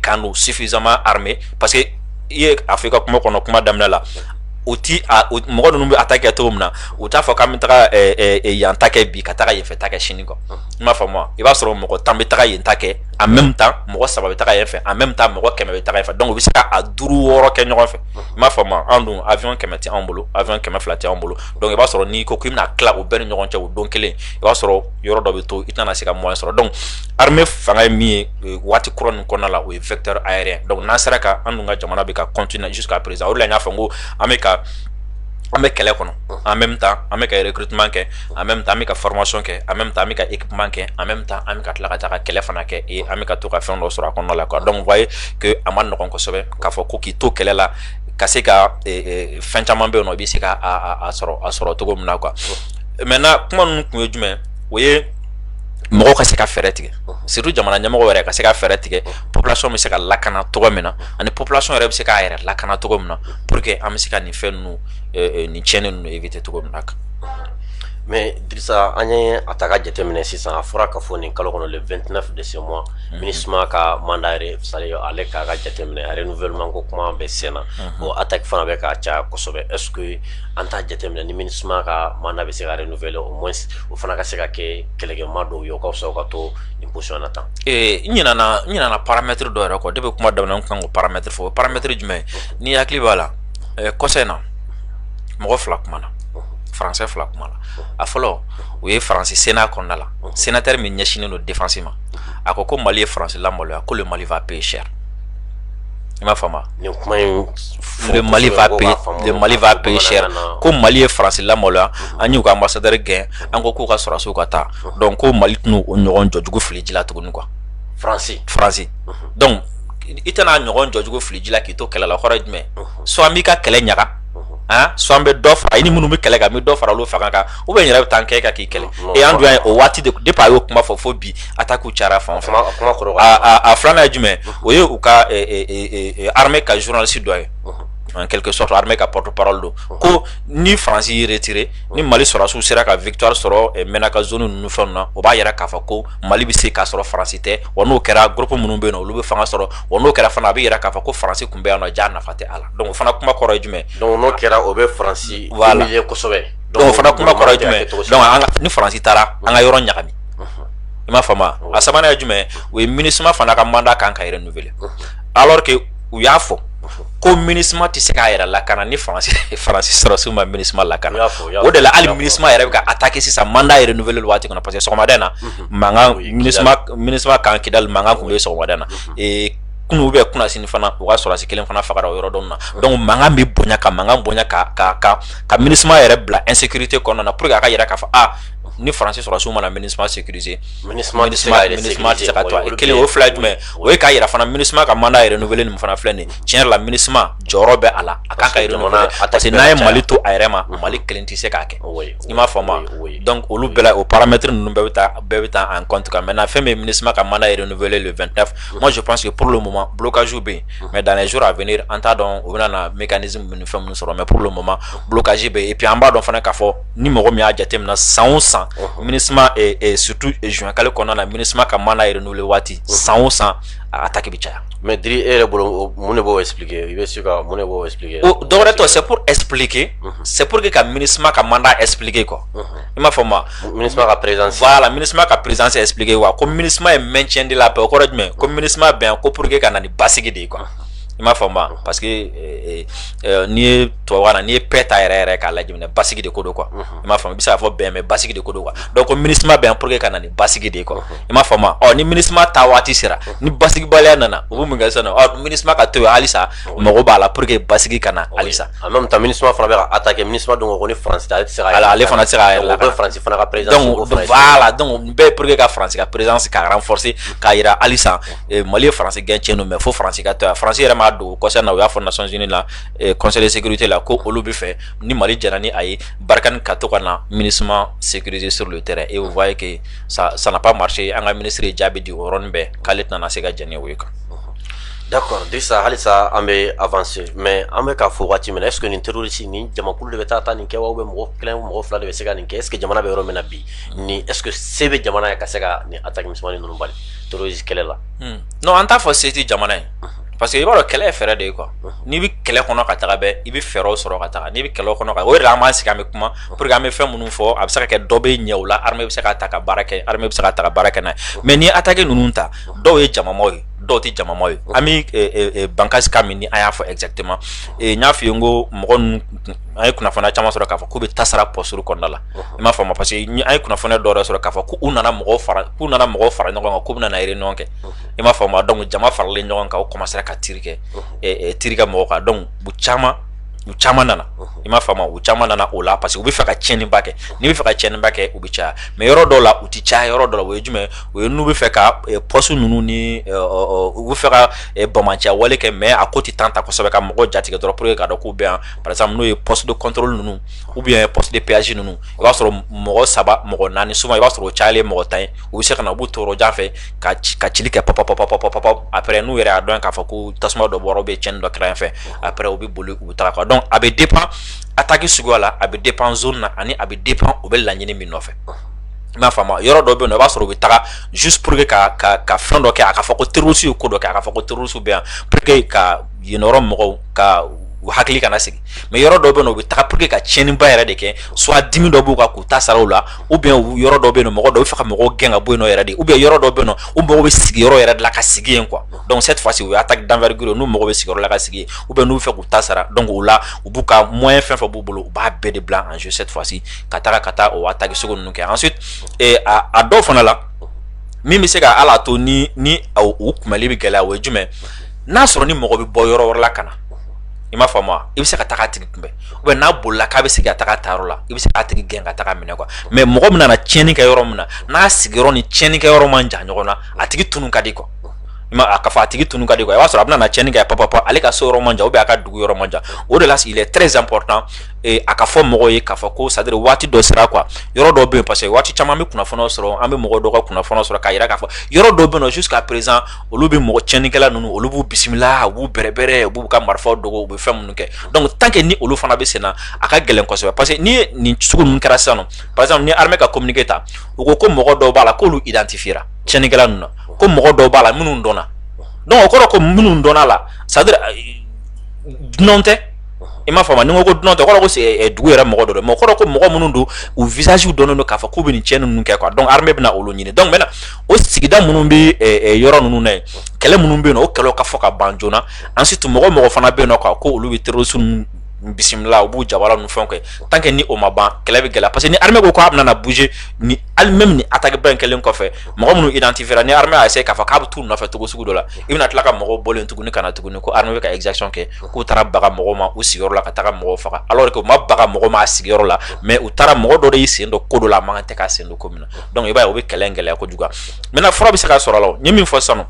S1: kan don suffisamment armé parce que i ye a fɔ i ka kuma kɔnɔ kuma daminɛ la o ti mɔgɔ ninnu bɛ attaque cogo min na u t'a fɔ k'an bɛ taga yan ta kɛ bi ka taga yen fɛ ta kɛ sini quoi i m'a faamu i b'a sɔrɔ mɔgɔ 10 bɛ taga yen ta kɛ en même temps mɔgɔ 3 bɛ taga yen fɛ en même temps mɔgɔ 100 bɛ taga yen fɛ donc u bɛ se ka a 5 6 kɛ ɲɔgɔn fɛ i m'a faamu an dun avion 100 tɛ anw bolo avion 200 tɛ anw bolo donc i b'a sɔrɔ n'i ko k'i bɛna tila o bɛɛ ni ɲɔgɔn cɛ o don kelen i b'a sɔrɔ yɔrɔ dɔ bɛ to i tɛna se ka moyen sɔrɔ donc armée fanga ye min ye waati kura nin kɔnɔna la o ye vecteur aérien donc n'an sera ka an dun ka jamana bɛ ka continuer jusqu'à présent o de la n y'a fɔ n ko an bɛ ka an bɛ kɛlɛ kɔnɔ en même temps an bɛ ka recrutement kɛ en même temps an bɛ ka formation kɛ en même temps an bɛ ka équipement kɛ en même temps an bɛ ka tila ka taa ka kɛlɛ fana kɛ et an bɛ ka to ka fɛn dɔ sɔrɔ a kɔnɔna la quoi donc vous voyez que a ma nɔgɔn kosɛbɛ k'a fɔ ko k'i to kɛlɛ la ka se ka fɛn caman bɛ yen nɔ i bɛ se ka a sɔrɔ cogo min na quoi maintenant kuma ninnu kun ye jumɛn o ye mɔgɔw ka se ka fɛɛrɛ tigɛ surtout jamana ɲɛmɔgɔw yɛrɛ ka se ka fɛɛrɛ tigɛ population bɛ se ka lakana cogo min na ani population yɛrɛ bɛ se k'a yɛrɛ lakana cogo min na pour que an bɛ se ka nin fɛn ninnu nin tiɲɛni ninnu éviter cogo min na
S2: mais Drissa an ye a ta ka jateminɛ sisan a fɔra ka fɔ nin kalo kɔnɔ le 29 de ce mois MINUSMA ka mandat yɛrɛ c'est-à-dire ale k'a ka jateminɛ a renouvellement ko kuma bɛ sen na bon attaque fana bɛ ka caya kosɛbɛ est ce que an t'a jateminɛ ni MINUSMA ka mandat bɛ se ka renouveler au moins o fana ka se ka kɛ kɛlɛkɛma dɔw ye o ka fisa o ka to nin position na tan
S1: n ɲinana paramètre dɔ yɛrɛ kɔ depuis kuma daminɛ n kan k'o paramètre fɔ o paramètre jumɛn ni hakili b'a la kɔsa in na mɔgɔ 2 kumana français 2 kumana a fɔlɔ o ye faransi sénat kɔnɔna la sénateur min ɲɛsinnen don défense ma a ko Mali ye faransi lamaloya ko le Mali va payer cher i m'a faamu le Mali va payer cher ko Mali ye faransi lamaloya an y'u ka ambassadeur gɛn an ko k'u ka sɔrɔsiw ka taa donc ko Mali tɛna o ɲɔgɔn jɔjugu fili ji la tuguni quoi Faransi donc i tɛna ɲɔgɔn jɔjugu fili ji la k'i to kɛlɛ la kɔrɔ ye jumɛn soit an b'i ka kɛlɛ ɲaga soit an bɛ dɔ fara i ni minnu bɛ kɛlɛ kan n bɛ dɔ fara olu fanga kan ou bien n yɛrɛ bɛ taa n kɛ ka k'i kɛlɛ et an dun y'a ye o waati de depuis a y'o kuma fɔ fo bi attaque cayara fan o fan a filanan ye jumɛn o ye u ka armée ka journaliste dɔ ye en quelque sorte armée ka porte-parole do ko ni Faransi y'i retiré ni Mali sɔrɔsiw sera ka victoire sɔrɔ Menaka zone ninnu fɛnw na o b'a yira k'a fɔ ko Mali bɛ se k'a sɔrɔ Faransi tɛ wa n'o kɛra groupe minnu bɛ yen nɔ olu bɛ fanga sɔrɔ wa n'o kɛra fana a bɛ yira k'a fɔ ko Faransi kun bɛ yan nɔ jaa nafa tɛ a la donc o fana kuma kɔrɔ ye jumɛn
S2: donc n'o kɛra o bɛ Faransi humilier kosɛbɛ
S1: donc o fana kuma kɔrɔ ye jumɛn donc ni Faransi taara an ka yɔrɔ ɲagami i m'a faamu a sabanan ye jumɛn o ye MINUSMA fana ka mandat kan ka renouveler alors que u y'a fɔ ko MINUSMA tɛ se k'a yɛrɛ lakana ni Faransi sɔrɔsiw ma MINUSMA lakana o de la hali MINUSMA yɛrɛ bɛ ka attaquer sisan mandat ye renouveler waati kɔnɔ parce que sɔgɔmada in na mankan MINUSMA kan Kidali mankan kun bɛ sɔgɔmada in na kunu bɛ kuna sini fana u ka sɔrɔsi kelen fana fagara o yɔrɔ dɔn na donc mankan bɛ bonya ka mankan bonya ka MINUSMA yɛrɛ bila insécurité kɔnɔna na pour que a ka yɛrɛ k'a fɔ ni Faransi sɔrɔsiw mana MINUSMA sécuriser MINUSMA tɛ se ka to a kelen o fila jumɛn o ye k'a yira fana MINUSMA ka mandat ye renouveler nin fana filɛ nin tiɲɛ yɛrɛ la MINUSMA jɔyɔrɔ bɛ a la a kan ka renouveler parce que n'a ye Mali to a yɛrɛ ma Mali kelen tɛ se k'a kɛ i m'a faamu donc olu bɛɛ la o paramètre ninnu bɛɛ bɛ taa en compte kan maintenant fɛn min MINUSMA ka mandat ye renouveler le 29 moi je pense que pour le moment blocage bɛ yen mais dans les jours à venir an t'a dɔn o bɛna na mécanisme ni fɛn minnu sɔrɔ mais pour le moment blocage bɛ yen et puis an b'a dɔn fana k'a fɔ ni mɔgɔ min y'a jateminɛ san o san MINUSMA et surtout juin kalo kɔnɔna na MINUSMA ka mandat ye renouveler waati san o san a attaque bɛ caya
S2: mais Dri e yɛrɛ bolo mun de b'o expliquer i bɛ se ka mun de b'o expliquer
S1: dɔwɛrɛ tɛ c'est pour expliquer c'est pour que ka MINUSMA ka mandat expliquer quoi i m'a fɔ ma
S2: MINUSMA ka présence
S1: voilà MINUSMA ka présence expliquer quoi ko MINUSMA ye maintien de la paix o kɔrɔ jumɛn ko MINUSMA bɛn ko pour que ka na ni basigi de ye quoi i m'a faamu parce que ni ye tubabukan na n'i ye paix ta yɛrɛ k'a lajɛ minɛ basigi de ko don quoi i m'a faamu i bɛ se k'a fɔ bɛn mais basigi de ko don quoi donc MINUSMA bɛn pour que ka na ni basigi de ye quoi i m'a faamu ni MINUSMA ta waati sera ni basigibaliya nana u bɛ mun kɛ sisan nɔ MINUSMA ka to yen halisa mago b'a la pour que basigi ka na halisa
S2: en même temps MINUSMA fana bɛ ka attaquer MINUSMA donc ko ni France ale tɛ se ka
S1: ale fana tɛ se ka yɛrɛ la
S2: France fana ka présidence
S1: donc voilà donc bɛɛ pour que ka France ka présidence ka renforcer k'a yira halisa Mali ye France gɛn tiɲɛ don mais fo France ka to yan France yɛrɛ m'a don concert na u y'a fɔ Nations Unies la Conseil de sécurité la ko olu bɛ fɛ ni Mali jɛna ni a ye Barkhane ka to ka na MINUSMA sécuriser sur le terrain et vous voyez que ça n'a pas marché an ka ministre ye jaabi di o yɔrɔnin bɛɛ k'ale tɛna se ka jɛn ni o ye quoi.
S2: D'accord, Drissa halisa an bɛ avancer mais an bɛ ka fɔ waati min na est-ce que nin terroriste ni jamakulu de bɛ taa nin kɛ wa ou bien mɔgɔ kelen mɔgɔ fila de bɛ se ka nin kɛ est-ce que jamana bɛ yɔrɔ min na bi ni est-ce que se bɛ jamana ye ka se ka nin attaque misɛnmanin ninnu bali terroriste kɛlɛ la.
S1: Non an t'a fɔ se tɛ jamana ye. Parce que i b'a dɔn kɛlɛ ye fɛɛrɛ de ye quoi n'i bɛ kɛlɛ kɔnɔ ka taga bɛɛ i bɛ fɛɛrɛw sɔrɔ ka taga n'i bɛ kɛlɛ kɔnɔ ka o de la an b'an sigi an bɛ kuma pour que an bɛ fɛn minnu fɔ a bɛ se ka kɛ dɔ bɛ ɲɛ o la armée bɛ se ka ta ka baara kɛ armée bɛ se ka ta ka baara kɛ n'a ye mais n'i ye attaque ninnu ta dɔw ye jamamaw ye dɔw tɛ jamamaw ye an bɛ Bankasi ka min ni an y'a fɔ exactement n y'a f'i ye n ko mɔgɔ ninnu an ye kunnafoniya caman sɔrɔ k'a fɔ k'u bɛ tasara pɔsuru kɔnɔna la i m'a faamu parce que an ye kunnafoniya dɔw yɛrɛ sɔrɔ k'a fɔ k'u nana mɔgɔw fara ɲɔgɔn kan k'u bɛna na réunion kɛ i m'a faamu donc jama faralen ɲɔgɔn kan u commencera ka tiri kɛ tiri kɛ mɔgɔw kan donc u caman nana i m'a faamu u caman nana o la parce que u bɛ fɛ ka tiɲɛniba kɛ n'i bɛ fɛ ka tiɲɛniba kɛ u bɛ caya mais yɔrɔ dɔw la u tɛ caya yɔrɔ dɔw la o ye jumɛn o ye n'u bɛ fɛ ka poste ninnu ni u bɛ fɛ ka bamanciya wale kɛ mais a ko tɛ ta kosɛbɛ ka mɔgɔw jatigɛ dɔrɔn pour que k'a dɔn k'u bɛ yan par exemple n'o ye poste de contrôle ninnu ou bien poste de péage ninnu i b'a sɔrɔ mɔgɔ 3 mɔgɔ 4 souvent i b'a sɔrɔ o cayalen mɔgɔ 10 u bɛ se ka na u b'u tɔɔrɔ jan fɛ ka cili kɛ pop après n'u yɛrɛ y'a dɔn k'a fɔ ko tasuma dɔ bɔra ou bien tiɲɛni dɔ kɛra yan fɛ après u bɛ boli u bɛ taga quoi donc a bɛ dépend attaque suguya la a bɛ dépend zone na ani a bɛ dépend u bɛ laɲini min nɔfɛ i m'a faamu yɔrɔ dɔ bɛ yen nɔ i b'a sɔrɔ u bɛ taga juste pour que ka fɛn dɔ kɛ a ka fɔ ko terroriste ye ko dɔ kɛ a ka fɔ ko terroriste bɛ yan pour que ka yen yɔrɔ mɔgɔw ka u hakili kana sigi mais yɔrɔ dɔ bɛ yen nɔ u bɛ taga pour que ka tiɲɛniba yɛrɛ de kɛ soit dimi dɔ b'u kan k'u ta sara o la ou bien yɔrɔ dɔ bɛ yen nɔ mɔgɔ dɔ bɛ fɛ ka mɔgɔw gɛn ka bɔ yen nɔ yɛrɛ de ou bien yɔrɔ dɔ bɛ yen nɔ u mago bɛ sigi yɔrɔ yɛrɛ de la ka sigi yen quoi donc cette fois ci u ye attaque d'envergure n'u mago bɛ sigi yɔrɔ la ka sigi yen ou bien n'u bɛ fɛ k'u ta sara donc o la u b'u ka moyen fɛn fɛn b'u bolo u b'a bɛɛ de bila en jeu cette fois ci ka taa o attaque sugu ninnu kɛ ensuite a dɔw fana la min bɛ se ka ala to ni u kunbɛli bɛ gɛlɛya o ye jumɛn n'a sɔrɔ ni mɔgɔ bɛ bɔ yɔrɔ wɛrɛ la ka na i m'a faamu i bɛ se ka taga tigi kunbɛn ou bien n'a bolila k'a bɛ se ka taga taa yɔrɔ la i bɛ se k'a tigi gɛn ka taga minɛ quoi mais mɔgɔ min nana tiɲɛni kɛ yɔrɔ min na n'a sigiyɔrɔ ni tiɲɛni kɛ yɔrɔ man jan ɲɔgɔn na a tigi tunu ka di quoi a ka fɔ a tigi tunu ka di quoi i b'a sɔrɔ a bɛna na tiɲɛni kɛ papa ale ka so yɔrɔ man jan ou bien a ka dugu yɔrɔ man jan o de la il est très important a ka fɔ mɔgɔw ye k'a fɔ ko c'est à dire waati dɔ sera quoi yɔrɔ dɔ bɛ yen parce que waati caman an bɛ kunnafoniyaw sɔrɔ an bɛ mɔgɔ dɔw ka kunnafoniyaw sɔrɔ k'a yira k'a fɔ yɔrɔ dɔ bɛ yen nɔ jusqu'à présent olu bɛ mɔgɔ tiɲɛnikɛla ninnu olu b'u bisimila u b'u bɛrɛbɛrɛ u b'u ka marifaw dogo u bɛ fɛn minnu kɛ donc tant que ni olu fana bɛ sen na a ka gɛlɛn kosɛbɛ parce que ni nin sugu ninnu kɛra sisan nɔ par exemple ni armée ka communiqué ta u ko mɔgɔ dɔw b'a la k'olu identifiera tiɲɛnikɛla ninnu na ko mɔgɔ dɔw b'a la minnu dɔnna donc o kɔrɔ ko minnu dɔnna la c'est à dire dunan tɛ i m'a faamu ni n ko dunan tɛ o kɔrɔ ko dugu yɛrɛ mɔgɔ dɔ don mais o kɔrɔ ko mɔgɔ minnu don u visage dɔnnen don k'a fɔ k'u bɛ nin tiɲɛni ninnu kɛ quoi donc armée bɛna olu ɲini donc maintenant o sigida minnu bɛ yɔrɔ ninnu na yen kɛlɛ minnu bɛ yen nɔ o kɛlɛw ka fɔ ka ban joona ensuite mɔgɔ fana bɛ yen nɔ quoi ko olu bɛ terroriste ninnu bisimila u b'u jabala ninnu fɛnw kɛ tant que ni o ma ban kɛlɛ bɛ gɛlɛya parce que ni armée ko k'a bɛna bouger ni hali même ni attaque ba in kɛlen kɔfɛ mɔgɔ minnu identifiera ni armée a essayé k'a fɔ k'a bɛ t'u nɔfɛ cogo sugu dɔ la i bɛna tila ka mɔgɔw bɔlen tuguni ka na tuguni ko armée bɛ ka exaction kɛ k'u taara baga mɔgɔw ma u sigiyɔrɔ la ka taga mɔgɔw faga alors que u ma baga mɔgɔ ma a sigiyɔrɔ la mais u taara mɔgɔ dɔ de y'i sen dɔ ko dɔ la a man kan tɛ k'a sen dɔ ko min na donc i b'a ye o bɛ kɛlɛ in gɛlɛya kojugu maintenant fura bɛ se ka sɔrɔ a la o n ye min fɔ sisan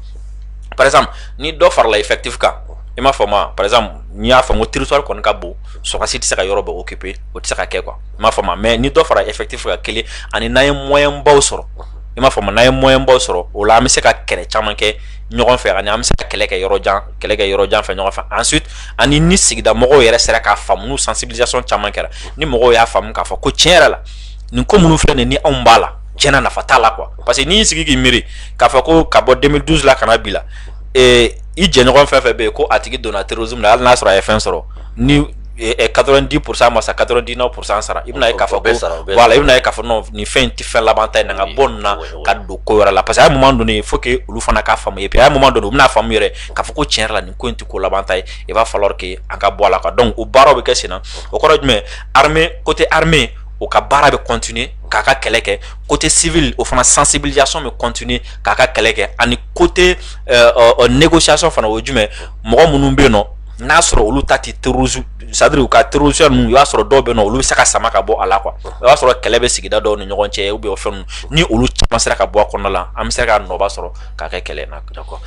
S1: par exemple ni dɔ farala effectif kan i m'a faamu par exemple n'i y'a fɔ n ko territoire kɔni ka bon sɔrɔdasi tɛ se ka yɔrɔ bɛɛ occuper o tɛ se ka kɛ quoi i m'a faamu mais ni dɔ fara effectif ka kelen ani n'an ye moyen baw sɔrɔ i m'a faamu n'an ye moyen baw sɔrɔ o la an bɛ se ka kɛlɛ caman kɛ ɲɔgɔn fɛ ani an bɛ se ka kɛlɛ kɛ yɔrɔ jan fɛ ɲɔgɔn fɛ ensuite ani ni sigida mɔgɔw yɛrɛ sera k'a faamu n'u sensibilisation caman kɛra ni mɔgɔw y'a faamu k'a fɔ ko tiɲɛ yɛrɛ la nin ko minnu filɛ nin ni anw b'a la tiɲɛna nafa t'a la quoi parce que n'i y'i sigi k'i miiri k'a fɔ ko ka bɔ 2012 la ka na bi la i jɛɲɔgɔn fɛn fɛn bɛ yen ko a tigi donna terrorisme la hali n'a sɔrɔ a ye fɛn sɔrɔ ni 90% ma sa 99% sara ibna e ka fa ko voilà ibna e ka fa non ni fin ti fin labanta na nga bonna ka do ko yora la parce que à un moment donné il faut que olu fana ka famu et puis à un moment donné ibna famu yere ka fa ko tiens la ni ko nti ko labanta il va falloir que aka bola ka donc o baro be kesina o koro mais armée côté armée o ka bara be continuer kaka keleke côté civil o fana sensibilisation me continuer kaka keleke ani côté négociation fana o jume mo munun be no n'a sɔrɔ olu ta ti terrorisme c'est-à-dire u ka terrorisme ninnu i b'a sɔrɔ dɔw bɛ yen nɔ olu bɛ se ka sama ka bɔ a la quoi i b'a sɔrɔ kɛlɛ bɛ sigida dɔw ni ɲɔgɔn cɛ ou bien o fɛn ninnu ni olu caman sera ka bɔ a kɔnɔna la an bɛ se ka nɔba sɔrɔ k'a kɛ kɛlɛ in na.
S2: D'accord.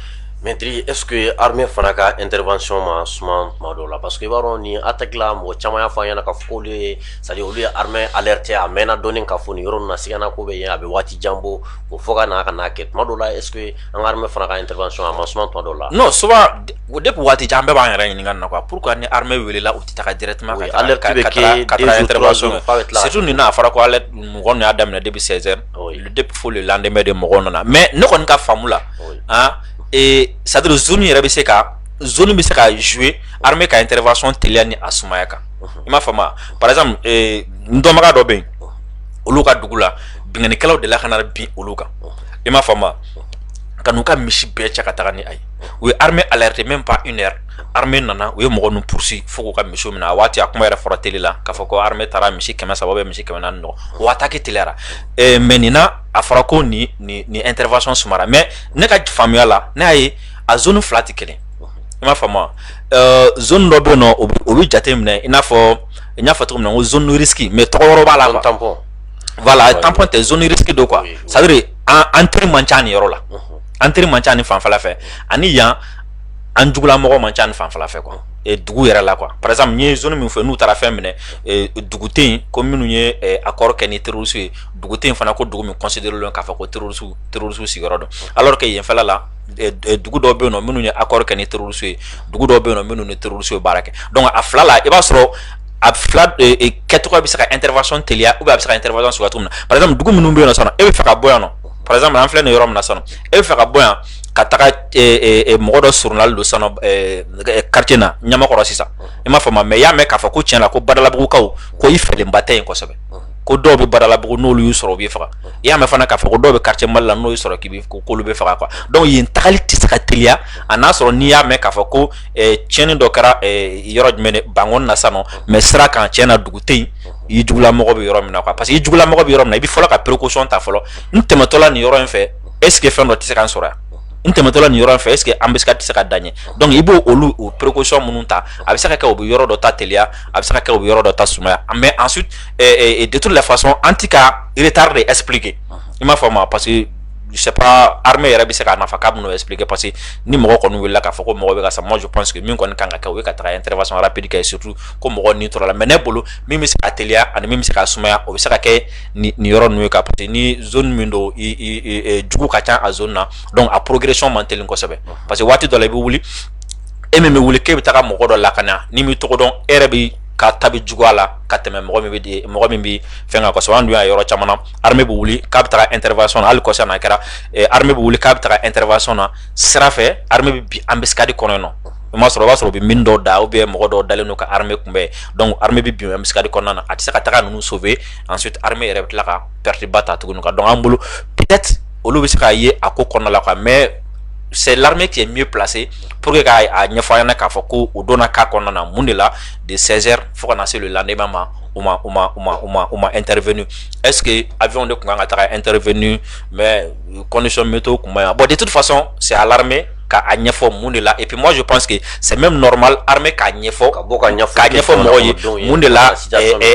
S2: Maître, est-ce que l'armée fana ka intervention ma suma tuma dɔw la parce que i b'a dɔn ni attaque la mɔgɔ caman y'a fɔ an ɲɛna k'a fɔ k'olu ye c'est-à-dire olu ye armée alerté a mɛnna dɔɔni k'a fɔ nin yɔrɔ ninnu na sigana ko bɛ yen a bɛ waati jan bɔ o fɔ ka n'a kɛ tuma dɔw la est-ce que an ka armée fana ka intervention a ma suma tuma dɔw la.
S1: non souvent depuis waati jan bɛɛ b'an yɛrɛ ɲininka nin na quoi pourquoi ni armée welela u tɛ taga directement ka taga intervention surtout nin n'a fɔra ko alerte mɔgɔ ninnu y'a daminɛ depuis 16h depuis fo le lendemain de mɔgɔw nana mais ne kɔni ka faamu la et c'est-à-dire zone yɛrɛ bɛ se ka zone bɛ se ka jouer armée ka intervention teliya ni a sumaya kan i m'a faamu par exemple n dɔnbaga dɔ bɛ yen olu ka dugu la bingannikɛlaw de la ka na bin olu kan i m'a faamu ka n'u ka misi bɛɛ cɛ ka taga ni a ye u ye armée alerté même pas 1 heure armée nana u ye mɔgɔ ninnu poursuit fo k'u ka misiw minɛ a waati a kuma yɛrɛ fɔra télé la k'a fɔ ko armée taara misi 300 misi 400 ɲɔgɔn o attaque teliyara mais nin na a fɔra ko ni intervention sumara mais ne ka faamuya la ne y'a ye a zone fila tɛ kelen i m'a faamu zone dɔ bɛ yen nɔ o bɛ jate minɛ i n'a fɔ n y'a fɔ cogo min na ko zone risque mais tɔgɔ wɛrɛ b'a la quoi voilà tampon tɛ zone risque do quoi c'est à dire entrée man ca nin yɔrɔ la entrée man ca nin fanfɛla fɛ ani yan an jugulamɔgɔ man ca nin fanfɛla fɛ quoi dugu yɛrɛ la quoi par exemple n ye zone min fɔ n'u taara fɛn minɛ dugu tɛ yen ko minnu ye accord kɛ ni terroriste ye dugu tɛ yen fana ko dugu min considéré len k'a fɔ ko terroriste sigiyɔrɔ don alors que yen fɛla la dugu dɔw bɛ yen nɔ minnu ye accord kɛ ni terroriste ye dugu dɔw bɛ yen nɔ minnu ni terroriste ye baara kɛ donc a fila la i b'a sɔrɔ a fila kɛcogo bɛ se ka intervention teliya ou bien a bɛ se ka intervention suguya cogo min na par exemple dugu minnu bɛ yen nɔ sisan e bɛ fɛ ka bɔ yan nɔ par exemple an filɛ nin yɔrɔ min na sisan e bɛ fɛ ka bɔ yan ka taga mɔgɔ dɔ surunali don sisan quartier na ɲamakɔrɔ sisan i m'a faamu mais i y'a mɛn k'a fɔ ko tiɲɛ la ko badalabugukaw ko i fɛlenba tɛ yen kosɛbɛ ko dɔw bɛ badalabugu n'olu y'u sɔrɔ u b'i faga i y'a mɛn fana k'a fɔ ko dɔw bɛ quartier Mali la n'o y'u sɔrɔ k'olu bɛ faga quoi donc yen tagali tɛ se ka teliya a n'a sɔrɔ n'i y'a mɛn k'a fɔ ko tiɲɛni dɔ kɛra yɔrɔ jumɛn de Bangoni na sisan nɔ mais sira kan tiɲɛ na dugu tɛ yen i jugulamɔgɔ bɛ yɔrɔ min na quoi parce que i jugulamɔgɔ bɛ yɔrɔ min na i bɛ fɔlɔ ka précaution ta fɔlɔ n tɛmɛtɔla nin yɔrɔ in fɛ est ce que fɛn dɔ tɛ se k'an sɔrɔ yan n tɛmɛtɔla nin yɔrɔ in fɛ est ce que an bɛ se ka tɛ se ka da ɲɛ donc i b'o olu o précaution minnu ta a bɛ se ka kɛ o bɛ yɔrɔ dɔ ta teliya a bɛ se ka kɛ o bɛ yɔrɔ dɔ ta sumaya mais ensuite de toute la façon an ti ka retard de expliquer i m'a faamu parce que je sais pas armée yɛrɛ bɛ se k'a nafa k'a bɛ n'o expliquer parce que ni mɔgɔ kɔni wulila k'a fɔ ko mɔgɔ bɛ ka sa moi je pense que min kɔni kan ka kɛ o ye ka taga intervention rapide kɛ surtout ko mɔgɔ ni tora la mais ne bolo min bɛ se ka teliya ani min bɛ se ka sumaya o bɛ se ka kɛ nin yɔrɔ ninnu ye quoi parce que ni zone min don jugu ka ca a zone na donc a progression man teli kosɛbɛ parce que waati dɔ la i bɛ wuli e min bɛ wuli k'e bɛ taga mɔgɔ dɔ lakana ni m'i tɔgɔ dɔn e yɛrɛ bɛ ka tabi juguya la ka tɛmɛ mɔgɔ min bɛ fɛn kan kosɛbɛ an dun y'a yɔrɔ caman na armée bɛ wuli k'a bɛ taga intervention na hali kɔsa n'a kɛra armée bɛ wuli k'a bɛ taga intervention na sira fɛ armée bɛ bin embuscade kɔnɔ yen nɔ i m'a sɔrɔ i b'a sɔrɔ u bɛ mine dɔw da ou bien mɔgɔ dɔw dalen don ka armée kunbɛn donc armée bɛ bin embuscade kɔnɔna na a tɛ se ka taga ninnu sauver ensuite armée yɛrɛ bɛ tila ka perte ba ta tuguni quoi donc an bolo peut-être olu bɛ se k'a ye a ko kɔnɔna la quoi mais c'est l'armée qui est mieux placée pour que k'a ɲɛfɔ an ɲɛna k'a fɔ ko o donna cas kɔnɔna na mun de la de 16h fo ka na se le lendemain ma u ma intervenu est-ce que avion de kun kan ka taga intervenu mais condition météo kun ma yan bon de toute façon c'est à l'armée k'a ɲɛfɔ mun de la et puis moi je pense que c'est même normal armée k'a ɲɛfɔ mɔgɔw ye mun de la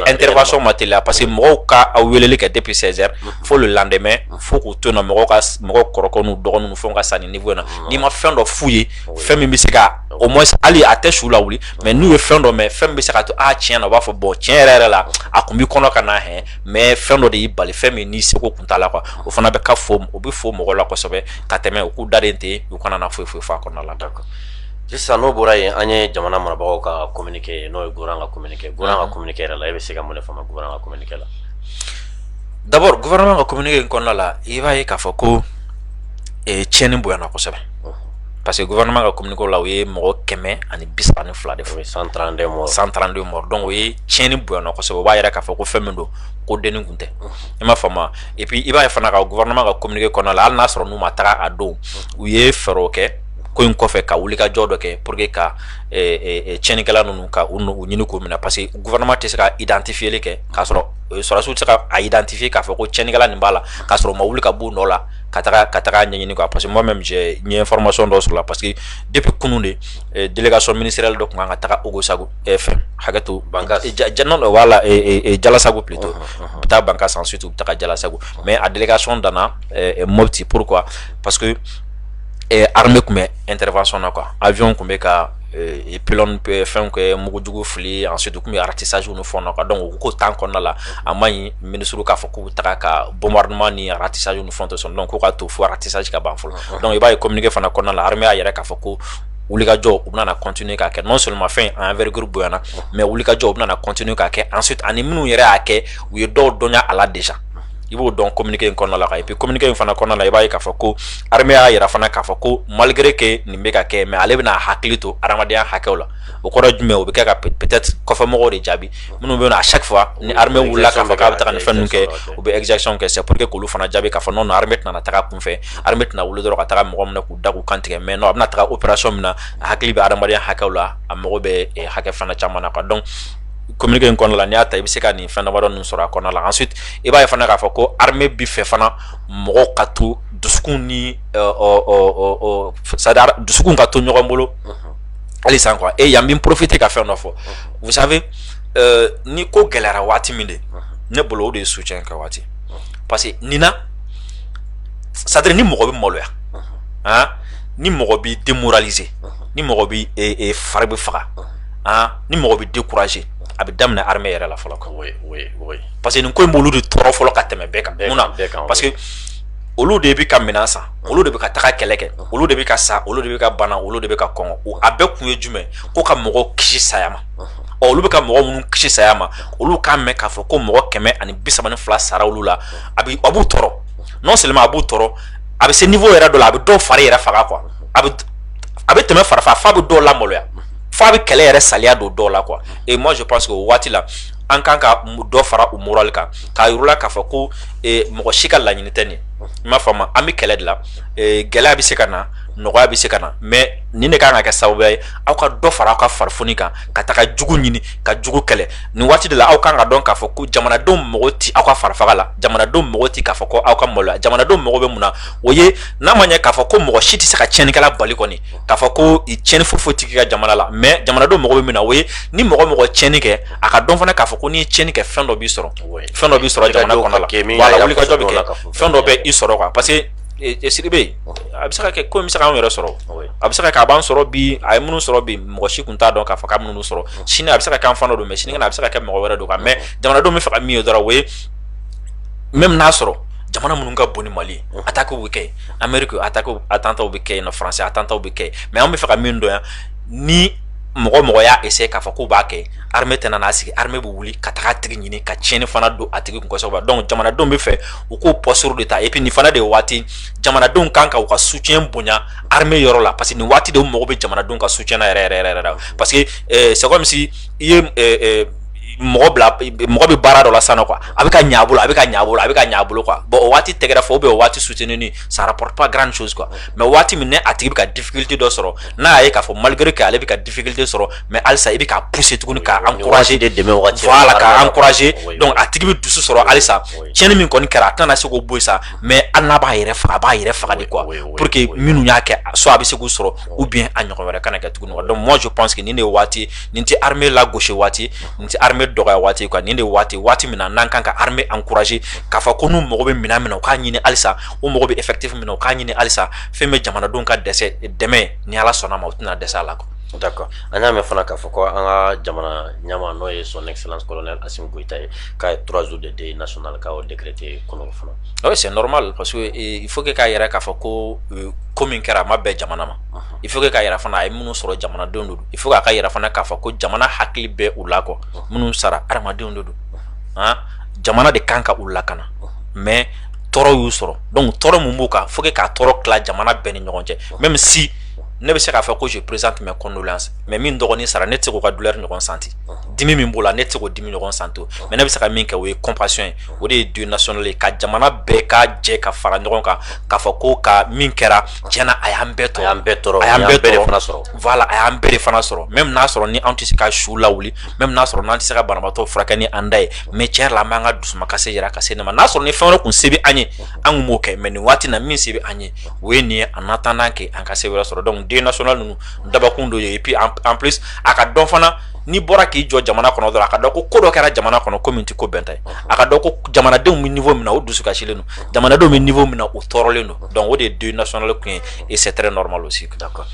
S1: intervention ma teliya parce que mɔgɔw ka weleli kɛ depuis 16h fo le lendemain fo k'u to yen nɔ mɔgɔ kɔrɔkɛ n'u dɔgɔninw n'u fɛnw ka sa nin niveau in na n'i ma fɛn dɔ f'u ye fɛn min bɛ se ka au moins hali a tɛ su lawuli mais n'u ye fɛn dɔ mɛn fɛn min bɛ se ka to tiɲɛ na u b'a fɔ bon tiɲɛ yɛrɛ la a kun b'i kɔnɔ ka na hɛn mais fɛn dɔ de y'i bali fɛn min n'i seko kun t'a la quoi o fana bɛ ka fo o bɛ fo mɔgɔw la kosɛbɛ ka tɛmɛ u k'u daden ten u kana na foyi fa kɔnɔna la d'accord
S2: sisan n'o bɔra yen an ye jamana marabagaw ka communiqué n'o ye gouvernement ka communiqué gouvernement ka communiqué yɛrɛ la e bɛ se ka mun de faamu gouvernement ka communiqué la
S1: d'abord gouvernement ka communiqué in kɔnɔna la i b'a ye k'a fɔ ko tiɲɛni bonyana kosɛbɛ parce que gouvernement ka communiqué la o ye mɔgɔ 132 de fɔ
S2: 132 morts
S1: 132 morts donc o ye tiɲɛni bonya kosɛbɛ o b'a yɛrɛ k'a fɔ ko fɛn min don ko denni kun tɛ i m'a faamu et puis i b'a ye fana ka gouvernement ka communiqué kɔnɔna la hali n'a sɔrɔ n'u ma taga a don u ye fɛɛrɛw kɛ ko in kɔfɛ ka wuli ka jɔ dɔ kɛ pour que ka tiɲɛnikɛla ninnu ka u ɲini k'u minɛ parce que gouvernement tɛ se ka identifier kɛ k'a sɔrɔ sɔrɔsiw tɛ se ka a identifier k'a fɔ ko tiɲɛnikɛla nin b'a la k'a sɔrɔ u ma wuli ka b'u nɔ la ka taga ɲɛɲini quoi parce que moi même j'ai information dɔ sɔrɔ la parce que depuis kunun de délégation ministérielle dɔ tun kan ka taga Ogosagu fɛn hakɛto non voilà Jalasagu plutôt u bɛ taa Bankas ensuite u bɛ taga Jalasagu mais a délégation danna Mopti pourquoi parce que armée tun bɛ intervention na quoi avion tun bɛ ka pylône fɛnw kɛ mugujugu fili ensuite u tun bɛ ratissage ni fɛnw na quoi donc u ko temps kɔnɔna la a ma ɲi ministre k'a fɔ k'u bɛ taga ka bombardement ni ratissage ni fɛnw tɛ sɔn donc k'u ka to fo ratissage ka ban fɔlɔ donc i b'a ye communiqué fana kɔnɔna la armée y'a yɛrɛ k'a fɔ ko wulikajɔ u bɛna continuer k'a kɛ non seulement fɛn en envergure bonyana mais wulikajɔ u bɛna continuer k'a kɛ ensuite ani minnu yɛrɛ y'a kɛ u ye dɔw dɔnya a la déjà i b'o dɔn communiqué in kɔnɔna la et puis communiqué in fana kɔnɔna la i b'a ye k'a fɔ ko armée y'a yira fana k'a fɔ ko malgré que nin bɛ ka kɛ mais ale bɛna hakili to adamadenya hakɛw la o kɔrɔ jumɛn o bɛ kɛ ka peut-être kɔfɛmɔgɔw de jaabi minnu bɛ yen nɔ à chaque fois ni armée wulila k'a fɔ k'a bɛ taga nin fɛn ninnu kɛ u bɛ exaction kɛ c'est pour que k'olu fana jaabi k'a fɔ non non armée tɛna taga kunfɛ armée tɛna wuli dɔrɔn ka taga mɔgɔ minɛ k'u da k'u kan tigɛ mais non a bɛna taga opération min na a hakili bɛ adamadenya hakɛw la a mago bɛ hakɛ fana caman na quoi donc communiqué in kɔnɔna la n'i y'a ta i bɛ se ka nin fɛn damadɔ ninnu sɔrɔ a kɔnɔna la ensuite i b'a ye fana k'a fɔ ko armée bi fɛ fana mɔgɔw ka to dusukun ni c'est-à-dire dusukun ka to ɲɔgɔn bolo halisa quoi et yan bɛ profiter ka fɛn dɔ fɔ vous savez ni ko gɛlɛyara waati min de ne bolo o de ye soutien kɛ waati parce que nin na c'est-à-dire ni mɔgɔ bɛ maloya ni mɔgɔ bɛ démoraliser ni mɔgɔ bɛ fari bɛ faga ni mɔgɔ bɛ décourager a bɛ daminɛ armée yɛrɛ la fɔlɔ quoi parce que nin ko in b'olu de tɔɔrɔ fɔlɔ ka tɛmɛ bɛɛ kan mun na parce que olu de bɛ ka minɛn san olu de bɛ ka taga kɛlɛ kɛ olu de bɛ ka sa olu de bɛ ka bana olu de bɛ ka kɔngɔ a bɛɛ kun ye jumɛn ko ka mɔgɔw kisi saya ma olu bɛ ka mɔgɔ minnu kisi saya ma olu k'a mɛn k'a fɔ ko mɔgɔ 132 sara olu la a b'u tɔɔrɔ non seulement a b'u tɔɔrɔ a bɛ se niveau yɛrɛ dɔ la a bɛ dɔw fari yɛrɛ faga quoi a bɛ tɛmɛ fari faga f'a bɛ dɔw lamaloya f'a bɛ kɛlɛ yɛrɛ saliya don dɔw la quoi et moi je pense que o waati la an kan ka dɔ fara u moral kan k'a yir'u la k'a fɔ ko mɔgɔ si ka laɲini tɛ nin i m'a faamu an bɛ kɛlɛ de la gɛlɛya bɛ se ka na nɔgɔya bɛ se ka na mais nin de kan ka kɛ sababu ye aw ka dɔ fara aw ka farifoni kan ka taga jugu ɲini ka jugu kɛlɛ nin waati de la aw kan ka dɔn k'a fɔ ko jamanadenw mago tɛ aw ka farifaga la jamanadenw mago tɛ k'a fɔ ko aw ka maloya jamanadenw mago bɛ mun na o ye n'a ma ɲɛ k'a fɔ ko mɔgɔ si tɛ se ka tiɲɛnikɛla bali kɔni k'a fɔ ko tiɲɛni foyi tɛ k'i ka jamana la mais jamanadenw mago bɛ min na o ye ni mɔgɔ tiɲɛni kɛ a ka dɔn fana k'a fɔ ko n'i ye tiɲɛni kɛ fɛn dɔ b'i sɔrɔ fɛn dɔ b'i sɔrɔ jamana kɔnɔ la voilà wulikajɔ bɛ kɛ fɛn dɔ bɛ i sɔrɔ quoi parce que Siribe a bɛ se ka kɛ ko min bɛ se k'anw yɛrɛ sɔrɔ a bɛ se ka kɛ a b'an sɔrɔ bi a ye minnu sɔrɔ bi mɔgɔ si kun t'a dɔn k'a fɔ k'a bɛ minnu sɔrɔ sini a bɛ se ka kɛ an fana don mais sinikɛnɛ a bɛ se ka kɛ mɔgɔ wɛrɛ don quoi mais jamanadenw bɛ fɛ ka min ye dɔrɔn o ye même n'a sɔrɔ jamana minnu ka bon ni Mali ye attaque bɛ kɛ Amérique attentat bɛ kɛ yen nɔ France attentat bɛ kɛ mais an bɛ fɛ ka min dɔn yan ni mɔgɔ y'a essayer k'a fɔ k'u b'a kɛ armée tɛna n'a sigi armée bɛ wuli ka taga a tigi ɲini ka tiɲɛni fana don a tigi kun kosɛbɛ donc jamanadenw bɛ fɛ u k'o posture de ta et puis nin fana de ye waati jamanadenw kan ka u ka soutien bonya armée yɔrɔ la parce que nin waati de u mago bɛ jamanadenw ka soutien na yɛrɛ la parce que c'est comme si i ye mɔgɔ bɛ baara dɔ la sisan quoi a bɛ ka ɲɛ a bolo a bɛ ka ɲɛ a bolo quoi bon o waati tɛgɛra fɔ ou bien o waati soutenir ça rapporte pas grande chose quoi mais waati min ne a tigi bɛ ka difficulté dɔ sɔrɔ n'a y'a ye k'a fɔ malgré que ale bɛ ka difficulté sɔrɔ mais halisa i bɛ ka pousser tuguni ka encourager voilà ka encourager donc a tigi bɛ dusu sɔrɔ halisa tiɲɛni min kɔni kɛra a tɛna se k'o bɔ yen sa mais hali n'a b'a yɛrɛ faga a b'a yɛrɛ faga de quoi pour que minnu y'a kɛ soit a bɛ se k'u sɔrɔ ou bien a ɲɔgɔn wɛrɛ kana kɛ tuguni donc moi je pense que nin de ye waati nin tɛ armée lagosi waati nin tɛ armée dɔgɔya waati quoi nin de waati min na n'an kan ka armée encourager k'a fɔ ko n'u mago bɛ minɛn min na u k'a ɲini halisa u mago bɛ effectif min na u k'a ɲini halisa fɛn bɛ jamanadenw ka dɛmɛ ni Ala sɔnna ma u tɛna dɛsɛ a la quoi.
S2: D'accord an y'a mɛn fana k'a fɔ ko an ka jamana ɲɛmaa n'o ye son excellence colonel Assimi Goïta ye k'a ye 3 jours de deuil national k'a y'o décrété kunun fana.
S1: Oui c'est normal parce que il faut que k'a yɛrɛ k'a fɔ ko min kɛra a ma bɛn jamana ma il faut que k'a yɛrɛ fana a ye minnu sɔrɔ jamanadenw de don il faut que a ka yɛrɛ fana k'a fɔ ko jamana hakili bɛ u la quoi minnu sara adamadenw de don jamana de kan ka u lakana mais tɔɔrɔ y'u sɔrɔ donc tɔɔrɔ mun b'u kan faut que k'a tɔɔrɔ tila jamana bɛɛ ni ɲɔgɔn cɛ même si ne bɛ se k'a fɔ ko je présente mes condoléances mais min dɔgɔnin sara ne tɛ se k'o ka douleur ɲɔgɔn santi dimi min b'o la ne tɛ se k'o dimi ɲɔgɔn santi mais ne bɛ se ka min kɛ o ye compassion ye o de ye deuil national ye ka jamana bɛɛ ka jɛ ka fara ɲɔgɔn kan k'a fɔ ko ka min kɛra tiɲɛna a y'an bɛɛ tɔɔrɔ a y'an bɛɛ de fana sɔrɔ voilà a y'an bɛɛ de fana sɔrɔ même n'a sɔrɔ ni an tɛ se ka su lawuli même n'a sɔrɔ n'an tɛ se ka banabaatɔ furakɛ ni an da ye mais tiɲɛ yɛrɛ la an b'an ka dusukasi yira ka se ne ma n'a sɔrɔ ni fɛn wɛrɛ kun se bɛ an ye an kun b'o kɛ mais nin waati na min se bɛ an ye o ye nin ye en attendant que an ka se wɛrɛ sɔrɔ donc deuil national ninnu dabakun dɔ ye et puis en plus a ka dɔn fana ni bɔra k'i jɔ jamana kɔnɔ dɔrɔn a ka dɔn ko dɔ kɛra jamana kɔnɔ ko min tɛ ko bɛn ta ye a ka dɔn ko jamanadenw bɛ niveau min na o dusukasilen don jamanadenw bɛ niveau min na o tɔɔrɔlen don donc o de ye deuil national kun ye et c'est très normal aussi.
S2: D'accord.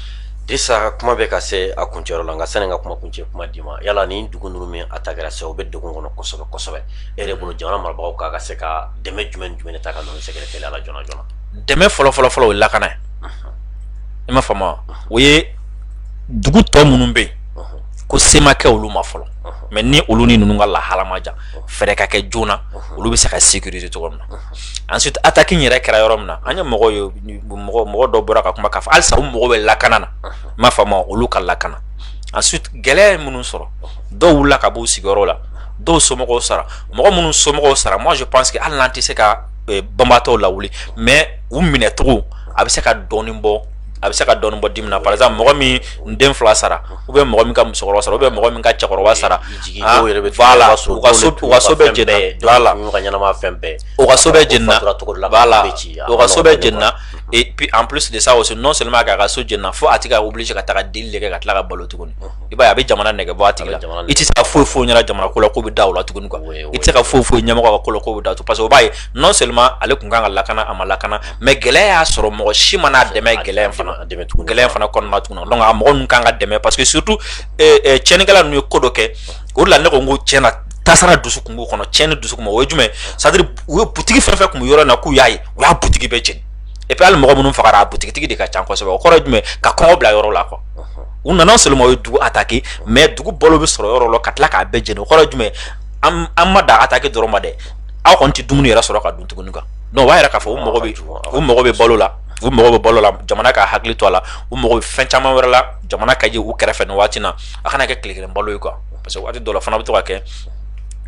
S2: Disa kuma bɛ ka se a kuncɛyɔrɔ la nka sani ka kuma kuncɛ kuma d'i ma yala ni dugu ninnu min attaquera se o bɛ degun kɔnɔ kosɛbɛ kosɛbɛ e yɛrɛ bolo jamana marabagaw k'a ka se ka dɛmɛ jumɛn de ta ka ninnu sɛgɛrɛ teliya la joona joona.
S1: Dɛmɛ fɔlɔ o ye lakana ye i m'a faamu wa o ye dugu tɔ minnu bɛ yen ko se ma kɛ olu ma fɔlɔ mais ni olu ni ninnu ka lahala ma jan fɛɛrɛ ka kɛ joona olu bɛ se ka sécuriser cogo min na ensuite attaque in yɛrɛ kɛra yɔrɔ min na an ye mɔgɔ dɔ bɔra ka kuma k'a fɔ halisa o mɔgɔ bɛ lakana na i m'a faamu wa olu ka lakana ensuite gɛlɛya ye minnu sɔrɔ dɔw wulila ka b'u sigiyɔrɔ la dɔw somɔgɔw sara mɔgɔ minnu somɔgɔw sara moi je pense que hali n'an tɛ se ka banbaatɔw lawuli mais u minɛcogo a bɛ se ka dɔɔnin bɔ dimi na par exemple mɔgɔ min den fila sara ou bien mɔgɔ min ka musokɔrɔba sara ou bien mɔgɔ min ka cɛkɔrɔba sara voilà u ka so bɛɛ jɛnna voilà u ka so bɛɛ jɛnna voilà u ka so bɛɛ jɛnna et puis en plus de ça aussi non seulement k'a ka so jɛnna fo a tɛ ka obligé ka taga deli de kɛ ka tila ka balo tuguni i b'a ye a bɛ jamana nɛgɛ bɔ a tigi la i tɛ se ka foyi ɲɛna jamana ko la ko bɛ da o la tuguni quoi i tɛ se ka foyi ɲɛmɔgɔ ka ko la ko bɛ da tu parce que o b'a ye non seulement ale kun kan ka lakana a ma lakana mais gɛlɛya y'a sɔrɔ mɔgɔ si mana dɛmɛ gɛlɛya fana kɔnɔna tuguni donc a mɔgɔ ninnu kan ka dɛmɛ parce que surtout tiɲɛnikɛla ninnu ye ko dɔ kɛ o de la ne ko n ko tiɲɛna tasara dusu kun b'u kɔnɔ tiɲɛni dusu kun ma o ye jumɛn c'est à dire u ye butigi fɛn fɛn kun bɛ yɔrɔ in na k'u y'a ye u y'a butigi bɛɛ jeni et puis hali mɔgɔ minnu fagara a butigitigi de ka ca kosɛbɛ o kɔrɔ ye jumɛn ka kɔngɔ bila yɔrɔ la quoi u nana seulement o ye dugu attaquer mais dugu balo bɛ sɔrɔ yɔrɔ la ka tila k'a bɛɛ jeni o kɔrɔ ye jumɛn an ma da attaquer dɔrɔn ma dɛ aw kɔni tɛ dumuni yɛrɛ sɔrɔ ka dun tuguni quoi donc o b'a yɛrɛ k'a fɔ u mago bɛ balo la u mago bɛ balo la jamana ka hakili to a la u mago bɛ fɛn caman wɛrɛ la jamana ka ye u kɛrɛfɛ nin waati na a kana kɛ tile kelen balo ye quoi parce que waati dɔ la fana bɛ to ka kɛ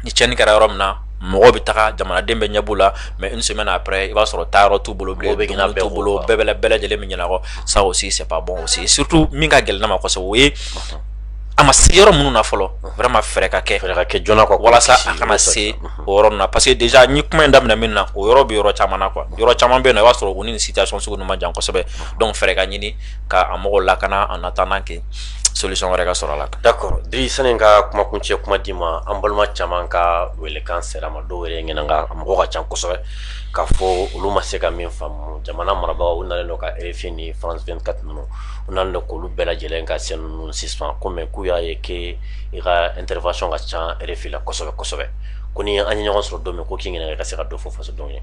S1: ni tiɲɛni kɛra yɔrɔ min na mɔgɔ bɛ taga jamanaden bɛ ɲɛ b'u la mais une semaine après i b'a sɔrɔ taa yɔrɔ t'u bolo bilen dumuni t'u bolo bɛɛ lajɛlen bɛ ɲɛnabɔ ça aussi c'est pas bon aussi surtout min ka gɛlɛn ma kosɛbɛ o ye a ma se yɔrɔ minnu na fɔlɔ vraiment fɛɛrɛ ka kɛ joona quoi walasa a kana se o yɔrɔ ninnu na parce que déjà ni kuma in daminɛ min na o yɔrɔ bɛ yɔrɔ caman na quoi yɔrɔ caman bɛ yen nɔ i b'a sɔrɔ o ni situation sugu ninnu ma jan kosɛbɛ donc fɛɛrɛ ka ɲini ka a mɔgɔw lakana en attendant que solution wɛrɛ ka sɔrɔ a la. D'accord
S2: Diri sani ka kuma kuncɛ kuma di ma an balima caman ka welekan sera ma dɔw yɛrɛ ɲinanga a mɔgɔ ka ca kosɛbɛ k'a fɔ olu ma se ka min faamu jamana marabagaw u nalen don ka RFI ni France 24 ninnu u nalen don k'olu bɛɛ lajɛlen ka chaîne ninnu suspend komi k'u y'a ye que i ka intervention ka ca RFI la kosɛbɛ kosɛbɛ ko ni an ye ɲɔgɔn sɔrɔ don min ko k'i ɲininka i ka se ka dɔ fɔ fasodenw ye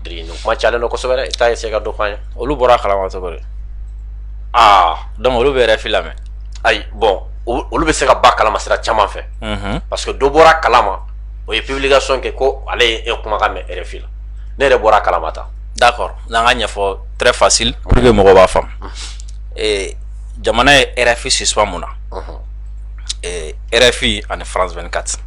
S2: Diri nin kuma cayalen don kosɛbɛ dɛ i t'a essayer ka dɔ fɔ an ye.
S1: Olu bɔra a kalama cogo di donc olu bɛ RFI lamɛn
S2: ayi bon olu bɛ se ka ba kalama sira caman fɛ parce que dɔ bɔra kalama o ye publication kɛ ko ale ye e kumakan mɛn RFI la ne yɛrɛ bɔra kalama ta.
S1: D'accord n'an ka ɲɛfɔ très facile pour que mɔgɔw b'a faamu jamana ye RFI suspend mun na RFI ani France 24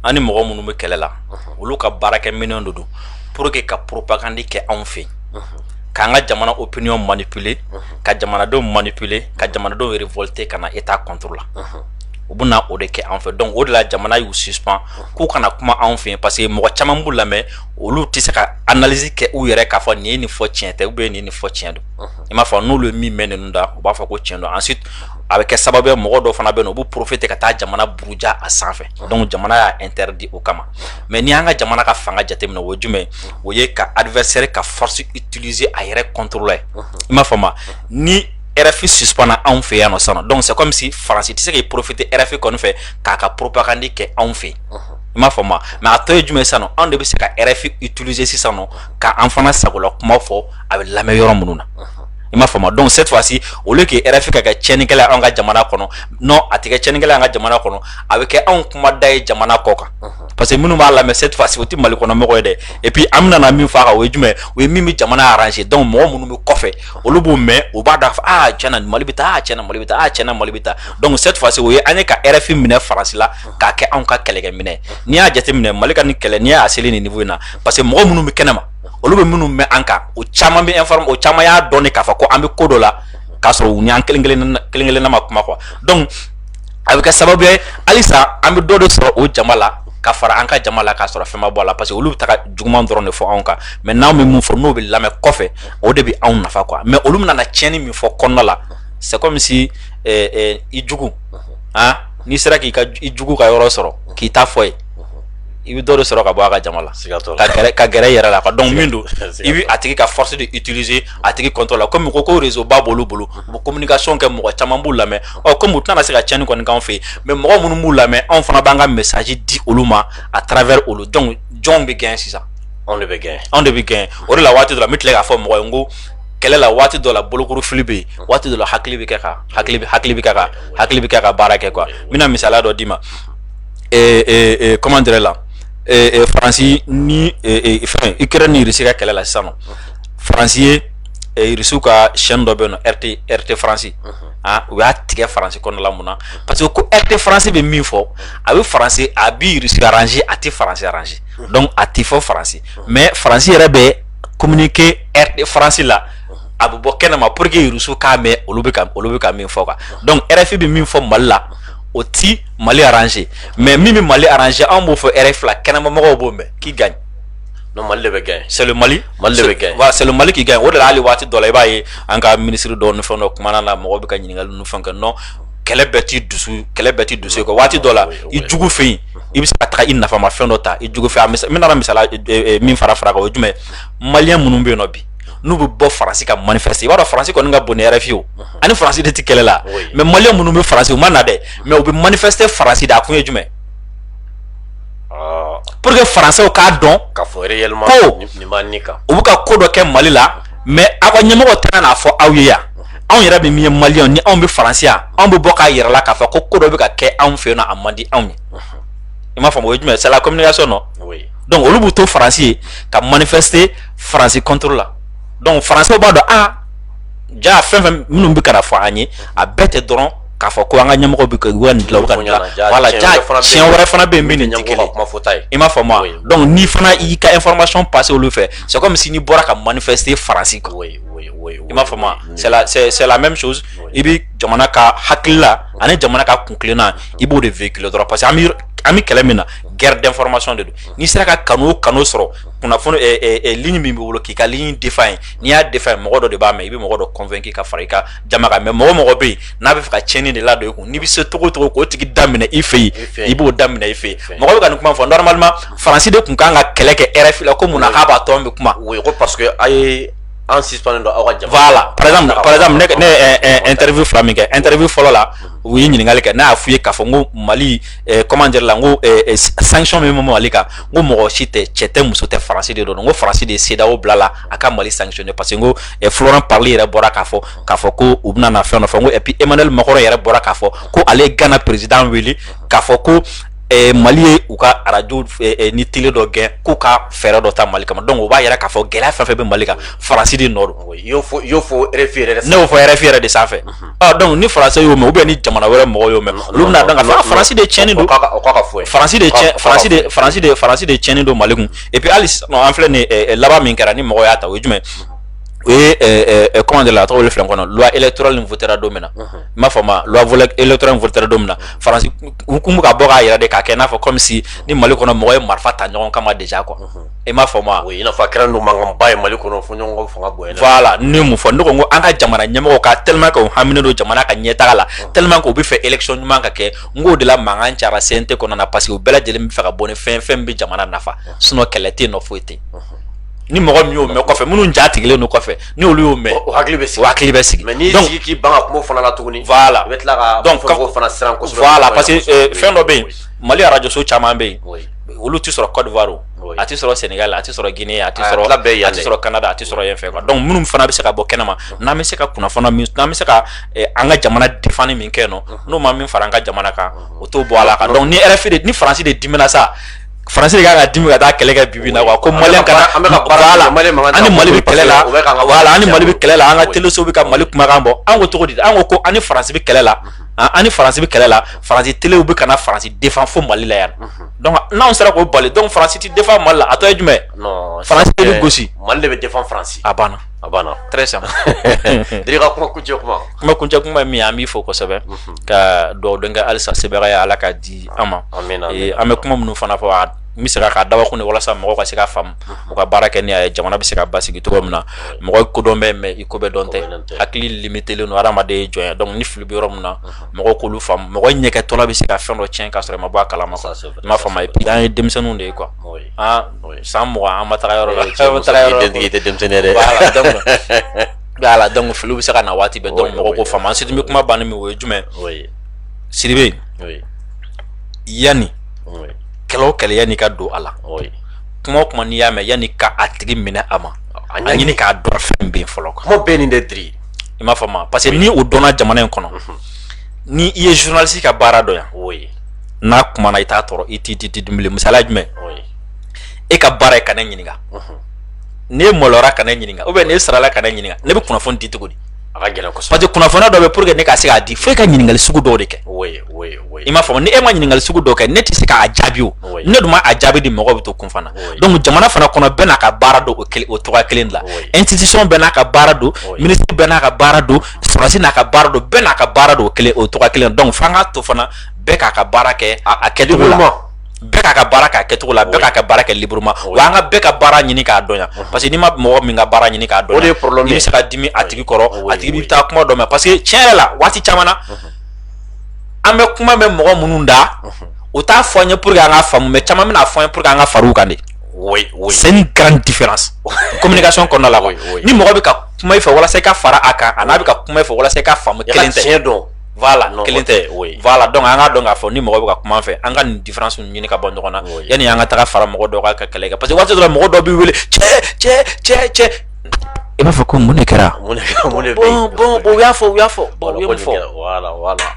S1: ani mɔgɔ minnu bɛ kɛlɛ la olu ka baarakɛminɛnw de don pour que ka propagande kɛ anw fɛ yen k'an ka jamana opinion manipuler ka jamanadenw manipuler ka jamanadenw révolter ka na état contre la u bɛna o de kɛ anw fɛ donc o de la jamana y'u suspend k'u kana kuma anw fɛ yen parce que mɔgɔ caman b'u lamɛn olu tɛ se ka analyse kɛ u yɛrɛ k'a fɔ nin ye nin fɔ tiɲɛ tɛ ou bien nin ye nin fɔ tiɲɛ don i m'a fɔ n'olu ye min mɛn ninnu da u b'a fɔ ko tiɲɛ don ensuite a bɛ kɛ sababu ye mɔgɔ dɔw fana bɛ yen nɔ u b'u profiter ka taa jamana buruja a sanfɛ donc jamana y'a interdit o kama mais ni an ka jamana ka fanga jateminɛ o ye jumɛn o ye ka adversaire ka force utiliser a yɛrɛ contre la ye i m'a faamu ni RFI suspend anw fɛ yan nɔ sisan donc c'est comme si Faransi tɛ se k'i profiter RFI kɔni fɛ k'a ka propagande kɛ anw fɛ i m'a faamu mais a tɔ ye jumɛn sisan nɔ anw de bɛ se ka RFI utiliser sisan nɔ ka an fana sagola kuma fɔ a bɛ lamɛn yɔrɔ minnu na i m'a faamu. Donc cette fois-ci au lieu que RFI ka kɛ tiɲɛnikɛla an ka jamana kɔnɔ, non a tɛ kɛ tiɲɛnikɛla an ka jamana kɔnɔ, a bɛ kɛ anw kumada ye jamana kɔ kan, parce que minnu b'a lamɛn cette fois-ci o tɛ Mali kɔnɔ mɔgɔ ye dɛ. Et puis an bɛna min fɔ a kan o ye jumɛn, o ye min bɛ jamana arranger. Donc mɔgɔ minnu bɛ kɔfɛ olu b'o mɛn, o b'a dɔn ah tiɲɛna Mali bɛ taa, ah tiɲɛna Mali bɛ taa, ah tiɲɛna Mali bɛ taa. Donc cette fois-ci o ye an ye ka RFI minɛ Faransi la k'a kɛ anw ka kɛlɛkɛminɛ. N'i y'a jateminɛ Mali ka nin kɛlɛ n'i y'a seli nin niveau in na, parce que mɔgɔ minnu bɛ kɛnɛma olu bɛ minnu mɛn an kan, o caman bɛ informer, o caman y'a dɔn k'a fɔ ko an bɛ ko dɔ la k'a sɔrɔ u ni an kelen-kelenna ma kuma quoi. Donc a bɛ kɛ sababu ye halisa an bɛ dɔ de sɔrɔ o jama la ka fara an ka jama la k'a sɔrɔ fɛn ma bɔ a la, parce que olu bɛ taga juguman dɔrɔn de fɔ anw kan, mais n'anw bɛ mun fɔ n'o bɛ lamɛn kɔfɛ o de bɛ anw nafa quoi. Mais olu bɛna tiɲɛni min fɔ kɔnɔna la, c'est comme si i jugu n'i sera k'i ka i jugu ka yɔrɔ sɔrɔ k'i ta fɔ ye, i bɛ dɔ de sɔrɔ ka bɔ a ka jama la ka gɛrɛ i yɛrɛ la quoi. Donc min don i bɛ a tigi ka force de utiliser a tigi contre la, comme ko réseau ba b'olu bolo u bɛ communication kɛ, mɔgɔ caman b'u lamɛn, comme u tɛna se ka tiɲɛni kɔni k'anw fɛ yen, mais mɔgɔ minnu b'u lamɛn anw fana b'an ka message di olu ma à travers olu. Donc jɔnw bɛ gagner sisan,
S2: anw de bɛ gagner,
S1: anw de bɛ gagner. O de la waati dɔ la n bɛ tila k'a fɔ mɔgɔ ye n ko kɛlɛ la waati dɔ la bolokuru fili bɛ yen, waati dɔ la hakili bɛ kɛ ka hakili bɛ kɛ ka baara kɛ quoi. N bɛna misaliya dɔ d'i ma, comment dirais la Faransi ni fɛn Ukraine ni Russie ka kɛlɛ la sisan nɔ, Faransi ye Russie ka chaîne dɔ bɛ yen nɔ RT Faransi, u y'a tigɛ Faransi kɔnɔna la mun na, parce que ko RT Faransi bɛ min fɔ a bɛ Faransi a bɛ Russie arranger a tɛ Faransi arranger, donc a tɛ fɔ Faransi, mais Faransi yɛrɛ bɛ communiquer RT Faransi la a bɛ bɔ kɛnɛma pour que Russie k'a mɛn olu bɛ ka min fɔ quoi. Donc RFI bɛ min fɔ Mali la o ti Mali arranger, mais min bɛ Mali arranger anw b'o fɔ RFI la kɛnɛma mɔgɔw b'o mɛn qui gagne.
S2: Non Mali de bɛ gagner,
S1: c'est le Mali
S2: de bɛ gagner,
S1: voilà c'est le Mali qui gagne. O de la hali waati dɔ la i b'a ye an ka ministre dɔw ni fɛn dɔ kumana la mɔgɔw bɛ ka ɲininkali ni fɛn kɛ, non kɛlɛ bɛɛ ti dusu ye quoi. Waati dɔ la i jugu fɛ yen i bɛ se ka taga i nafama fɛn dɔ ta i jugu fɛ. N nana misala min fara kan o ye jumɛn, maliyɛn minnu bɛ yen nɔ bi n'u bɛ bɔ Faransi ka manifester, i b'a dɔn Faransi kɔni ka bon ni RFI o, ani Faransi de tɛ kɛlɛ la, mais maliyɛn minnu bɛ Faransi u ma na dɛ, mais u bɛ manifester Faransi de, a kun ye jumɛn, pour que Français k'a dɔn
S2: k'a fɔ réellement
S1: ko
S2: nin b'a nin kan,
S1: u bɛ ka ko dɔ kɛ Mali la, mais aw ka ɲɛmɔgɔ tɛna n'a fɔ aw ye yan, anw yɛrɛ bɛ min ye maliyɛnw ni anw bɛ Faransi yan anw bɛ bɔ k'a yɛrɛ la k'a fɔ ko dɔ bɛ ka kɛ anw fɛ yen nɔ a man di anw ye, i m'a faamu, o ye jumɛn, c'est la communication non. Donc olu b'u to Faransi ye ka manifester Faransi contre la, donc Faransiw b'a dɔn ja fɛn fɛn minnu bɛ ka na fɔ an ye a bɛɛ tɛ dɔrɔn k'a fɔ ko an ka ɲɛmɔgɔ bɛ ka nin dilan u ka nin dilan, voilà ja tiɲɛ wɛrɛ fana bɛ yen min ni tɛ kelen ye, i m'a faamu. Donc ni fana y'i ka information passer olu fɛ, c'est comme si n'i bɔra ka manifester Faransi quoi, i m'a faamu. C'est la même chose, i bɛ jamana ka hakili la ani jamana ka kunkilenna i b'o de véhiculer dɔrɔn, parce que an bɛ kɛlɛ min na guerre d'information de don, n'i sera ka kanu o kanu sɔrɔ kunnafoni ligne min b'i bolo k'i ka ligne défend, n'i y'a défend mɔgɔ dɔ de b'a mɛn, i bɛ mɔgɔ dɔ convaincre ka fara i ka jama kan, mais mɔgɔ bɛ yen n'a bɛ fɛ ka tiɲɛni de ladon i kun, n'i bɛ se togo togo k'o tigi daminɛ i fɛ yen i b'o daminɛ i fɛ yen. Mɔgɔ bɛ ka nin kuma fɔ normalement Faransi de tun kan ka kɛlɛ kɛ RFI la ko mun na k'a b'a tɔ bɛ kuma,
S2: ko parce que a ye an suspend aw ka jama,
S1: voilà par exemple ne interview fila min kɛ, interview fɔlɔ la u ye ɲininkali kɛ, ne y'a f'u ye k'a fɔ n ko Mali comment dire la n ko sanction min bɛ Mali kan n ko mɔgɔ si tɛ cɛ tɛ muso tɛ Faransi de don, n ko Faransi de ye CEDEAO bila la a ka Mali sanctionner, parce que n ko Florent Parly yɛrɛ bɔra k'a fɔ ko u bɛna na fɛn dɔ fɔ, n ko et puis Emmanuel Macron yɛrɛ bɔra k'a fɔ ko ale ye Ghana président wele k'a fɔ ko Mali ye u ka radio ni télé dɔ gɛn k'u ka fɛɛrɛ dɔ ta Mali kama, donc o b'a yɛrɛ k'a fɔ gɛlɛya fɛn fɛn bɛ Mali kan Faransi de nɔ don.
S2: i y'o fɔ RFI yɛrɛ de sanfɛ,
S1: ne y'o fɔ RFI yɛrɛ de sanfɛ. Donc ni Faransi y'o mɛn ou bien ni jamana wɛrɛ mɔgɔw y'o mɛn olu bɛna dɔn k'a fɔ Faransi de tiɲɛni don, Faransi de tiɲɛni don Mali kun, et puis hali sisan an filɛ nin laban min kɛra ni mɔgɔw y'a ta o ye jumɛn, o ye comment dire la tɔgɔ wele filɛ kɔnɔ loi électorale nin votera don min na, i m'a faamu, loi électorale nin votera don min na Faransi u kun bɛ ka bɔ k'a yɛrɛ de k'a kɛ n'a fɔ comme si ni Mali kɔnɔ mɔgɔ ye marifa ta ɲɔgɔn kama déjà quoi, i m'a faamu.
S2: i n'a fɔ a kɛra n'o mankanba ye Mali kɔnɔ fo ɲɔgɔn fanga bonya,
S1: voilà ne mun fɔ ne ko n ko an ka jamana ɲɛmɔgɔw ka tellement que u haminen don jamana ka ɲɛtaga la, tellement que u bɛ fɛ élection ɲuman ka kɛ, n k'o de la mankan cayara CNT kɔnɔna na, parce que u bɛɛ lajɛlen bɛ fɛ ka bɔ ni fɛn bɛ jamana nafa, sinon kɛlɛ tɛ yen nɔ foyi tɛ yen. Ni mɔgɔ min y'o mɛn kɔfɛ minnu ja tigɛlen don kɔfɛ ni olu y'o mɛn
S2: o hakili bɛ sigi, mais n'i sigi k'i ban ka kuma fana la tuguni,
S1: voilà,
S2: i bɛ tila ka fɛn fana siran kosɛbɛ,
S1: voilà, parce que fɛn dɔ bɛ yen Mali radio so caman bɛ yen olu ti sɔrɔ Côte d'Ivoire a ti sɔrɔ Sénégal a ti sɔrɔ Guinée a ti sɔrɔ Canada a ti sɔrɔ yen fɛ quoi donc minnu fana bɛ se ka bɔ kɛnɛma n'an bɛ se ka kunnafoni min n'an bɛ se ka an ka jamana défendre min kɛ no n'o ma min fara an ka jamana kan o t'o bɔ a la kan donc ni RFI ni France de dimina sa France de ka dimi ka taa kɛlɛ kɛ bibi na quoi ko Malien kana voilà ani Mali bɛ kɛlɛ la voilà ani Mali bɛ kɛlɛ la an ka téléso bɛ ka Mali kumakan bɔ an ko cogo di an ko ani France bɛ kɛlɛ la ani France bɛ kɛlɛ la France téléw bɛ kana France défend fo Mali la yan donc n'anw sera k'o bali donc France ti défend Mali la a tɔ ye jumɛn
S2: non
S1: France tɛ gosi
S2: Mali de bɛ défend France
S1: a banna très simple
S2: dirika kuma kuncɛ
S1: kuma min an b'i fo kosɛbɛ ka dugawu don kɛ halisa sebaga ye Ala ka di an ma an bɛ kuma minnu fana fɔ n bɛ se ka dabakun de walasa mɔgɔw ka se ka faamu u ka baara kɛ ni a ye jamana bɛ se ka basigi cogo min na mɔgɔ ko dɔn bɛ mais i ko bɛ dɔn tɛ hakili limitelen don hadamaden ye jɔn ye donc ni fili bɛ yɔrɔ min na mɔgɔw k'olu faamu mɔgɔ ɲɛkɛtɔla bɛ se ka fɛn dɔ tiɲɛ k'a sɔrɔ i ma bɔ a kalama quoi i m'a faamu et puis an ye denmisɛnninw de ye quoi san 20 an ma taga yɔrɔ la
S2: i tɛ denmisɛnnin yɛrɛ
S1: voilà donc filiw bɛ se ka na waati bɛɛ donc mɔgɔw k'o faamu ensuite n bɛ kuma banni min o ye jumɛn Sidibe yanni kɛlɛ o kɛlɛ yanni ka don a la kuma o kuma n'i y'a mɛn yanni ka a tigi minɛ a ma a ɲini k'a dɔn fɛn bɛ yen fɔlɔ quoi
S2: kuma bɛɛ nin de diri
S1: i m'a faamu parce que ni o dɔnna jamana in kɔnɔ ni i ye journaliste ka baara dɔn yan n'a kumana i t'a tɔɔrɔ i ti dumuni misaliya jumɛn e ka baara ye ka ne ɲininka ne mɔlɔra ka ne ɲininka ou bien ne sarala ka ne ɲininka ne bɛ kunnafoni di cogo di
S2: a ka gɛlɛn kosɛbɛ
S1: parce que kunnafoniya dɔ bɛ pour que ne ka se k'a di fo e ka ɲininkali sugu dɔw de kɛ i m'a faamu ni e ma ɲininkali sugu dɔw kɛ ne tɛ se k'a jaabi o ne dun ma a jaabi di mɔgɔw bɛ to kun fana donc jamana fana kɔnɔ bɛɛ n'a ka baara don o togoya kelen de la institution bɛɛ n'a ka baara don ministre bɛɛ n'a ka baara don sɔrɔdasi n'a ka baara don bɛɛ n'a ka baara don o togoya kelen donc f'an k'a to fana bɛɛ k'a ka baara kɛ a kɛcogo la bɛɛ k'a ka baara kɛ a kɛcogo la bɛɛ k'a ka baara kɛ librement wa an ka bɛɛ ka baara ɲini k'a dɔn yan parce que n'i ma mɔgɔ min ka baara ɲini k'a dɔn yan i bɛ se ka dimi a tigi kɔrɔ a tigi bɛ taa kuma dɔ mɛn parce que tiɲɛ yɛrɛ la waati caman na an bɛ kuma mɛn mɔgɔ minnu da o t'a fɔ an ye pour que an ka faamu mais caman bɛna fɔ an ye pour que an ka far'u kan de c'est une grande différence communication kɔnɔna la quoi ni mɔgɔ bɛ ka kuma i fɛ walasa i ka fara a kan a n'a bɛ ka kuma i fɛ walasa i ka faamu kelen tɛ voilà kelen tɛ voilà donc an ka dɔn k'a fɔ ni mɔgɔ bɛ ka kuma an fɛ an ka nin différence ɲini ka bɔ ɲɔgɔn na yanni an ka taga fara mɔgɔ dɔw ka kɛlɛ kɛ parce que waati dɔ la mɔgɔ dɔw b'i wele cɛ i b'a fɔ ko mun de kɛra bon u y'a fɔ
S2: voilà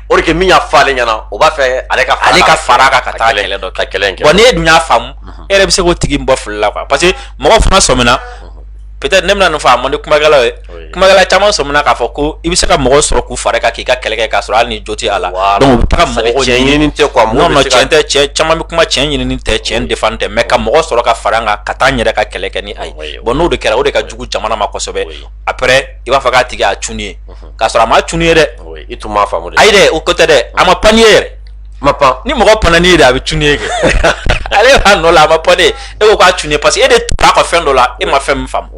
S2: o de kɛ min y'a fɔ ale ɲɛna o b'a fɛ ale ka
S1: fara kan ka taa kɛlɛ dɔ kɛ bon n'e dun y'a faamu e yɛrɛ bɛ se k'o tigi bɔ fili la quoi parce que mɔgɔw fana sɔmina peut-être ne bɛna nin fɔ a man di kumakɛlaw ye kumakɛla caman sɔmina k'a fɔ ko i bɛ se ka mɔgɔ sɔrɔ k'u fara kan k'i ka kɛlɛ kɛ k'a sɔrɔ hali ni jo tɛ a la donc u bɛ taga mɔgɔ
S2: ɲini tɛ quoi
S1: non tiɲɛ tɛ cɛ caman bɛ kuma cɛn ɲinini tɛ cɛn défendre tɛ mais ka mɔgɔ sɔrɔ ka fara an kan ka taa n yɛrɛ ka kɛlɛ kɛ ni a ye bon n'o de kɛra o de ka jugu jamana ma kosɛbɛ après i b'a fɔ k'a tigi a cunni ye k'a sɔrɔ a ma cunni ye dɛ
S2: i tun m'a faamu dɛ
S1: ayi dɛ o ko tɛ dɛ a ma pan ye yɛrɛ
S2: ma pan
S1: ni mɔgɔ panna ni ye dɛ a bɛ cunni ye kɛ ale b'a nɔ la a ma pan de e ko k'a cunni parce que e de tora ka fɛn dɔ la e ma fɛn min faamu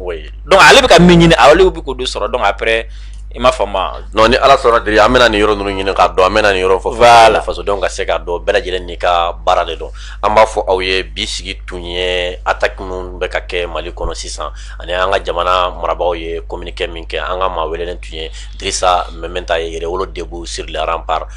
S1: donc ale bɛ ka min ɲini ale bɛ k'o de sɔrɔ donc après i m'a faamu
S2: non ni Ala sɔnna diri an bɛna nin yɔrɔ ninnu ɲini k'a dɔn an bɛna nin yɔrɔ fɔ
S1: voilà
S2: fasodenw ka se k'a dɔn bɛɛ lajɛlen n'i ka baara de dɔn an b'a fɔ aw ye bi sigi tun ye attaque minnu bɛ ka kɛ Mali kɔnɔ sisan ani an ka jamana marabagaw ye communiqué min kɛ an ka maa welelen tun ye Dirisa Mɛmɛnta ye Yɛrɛwolo debout sur les remparts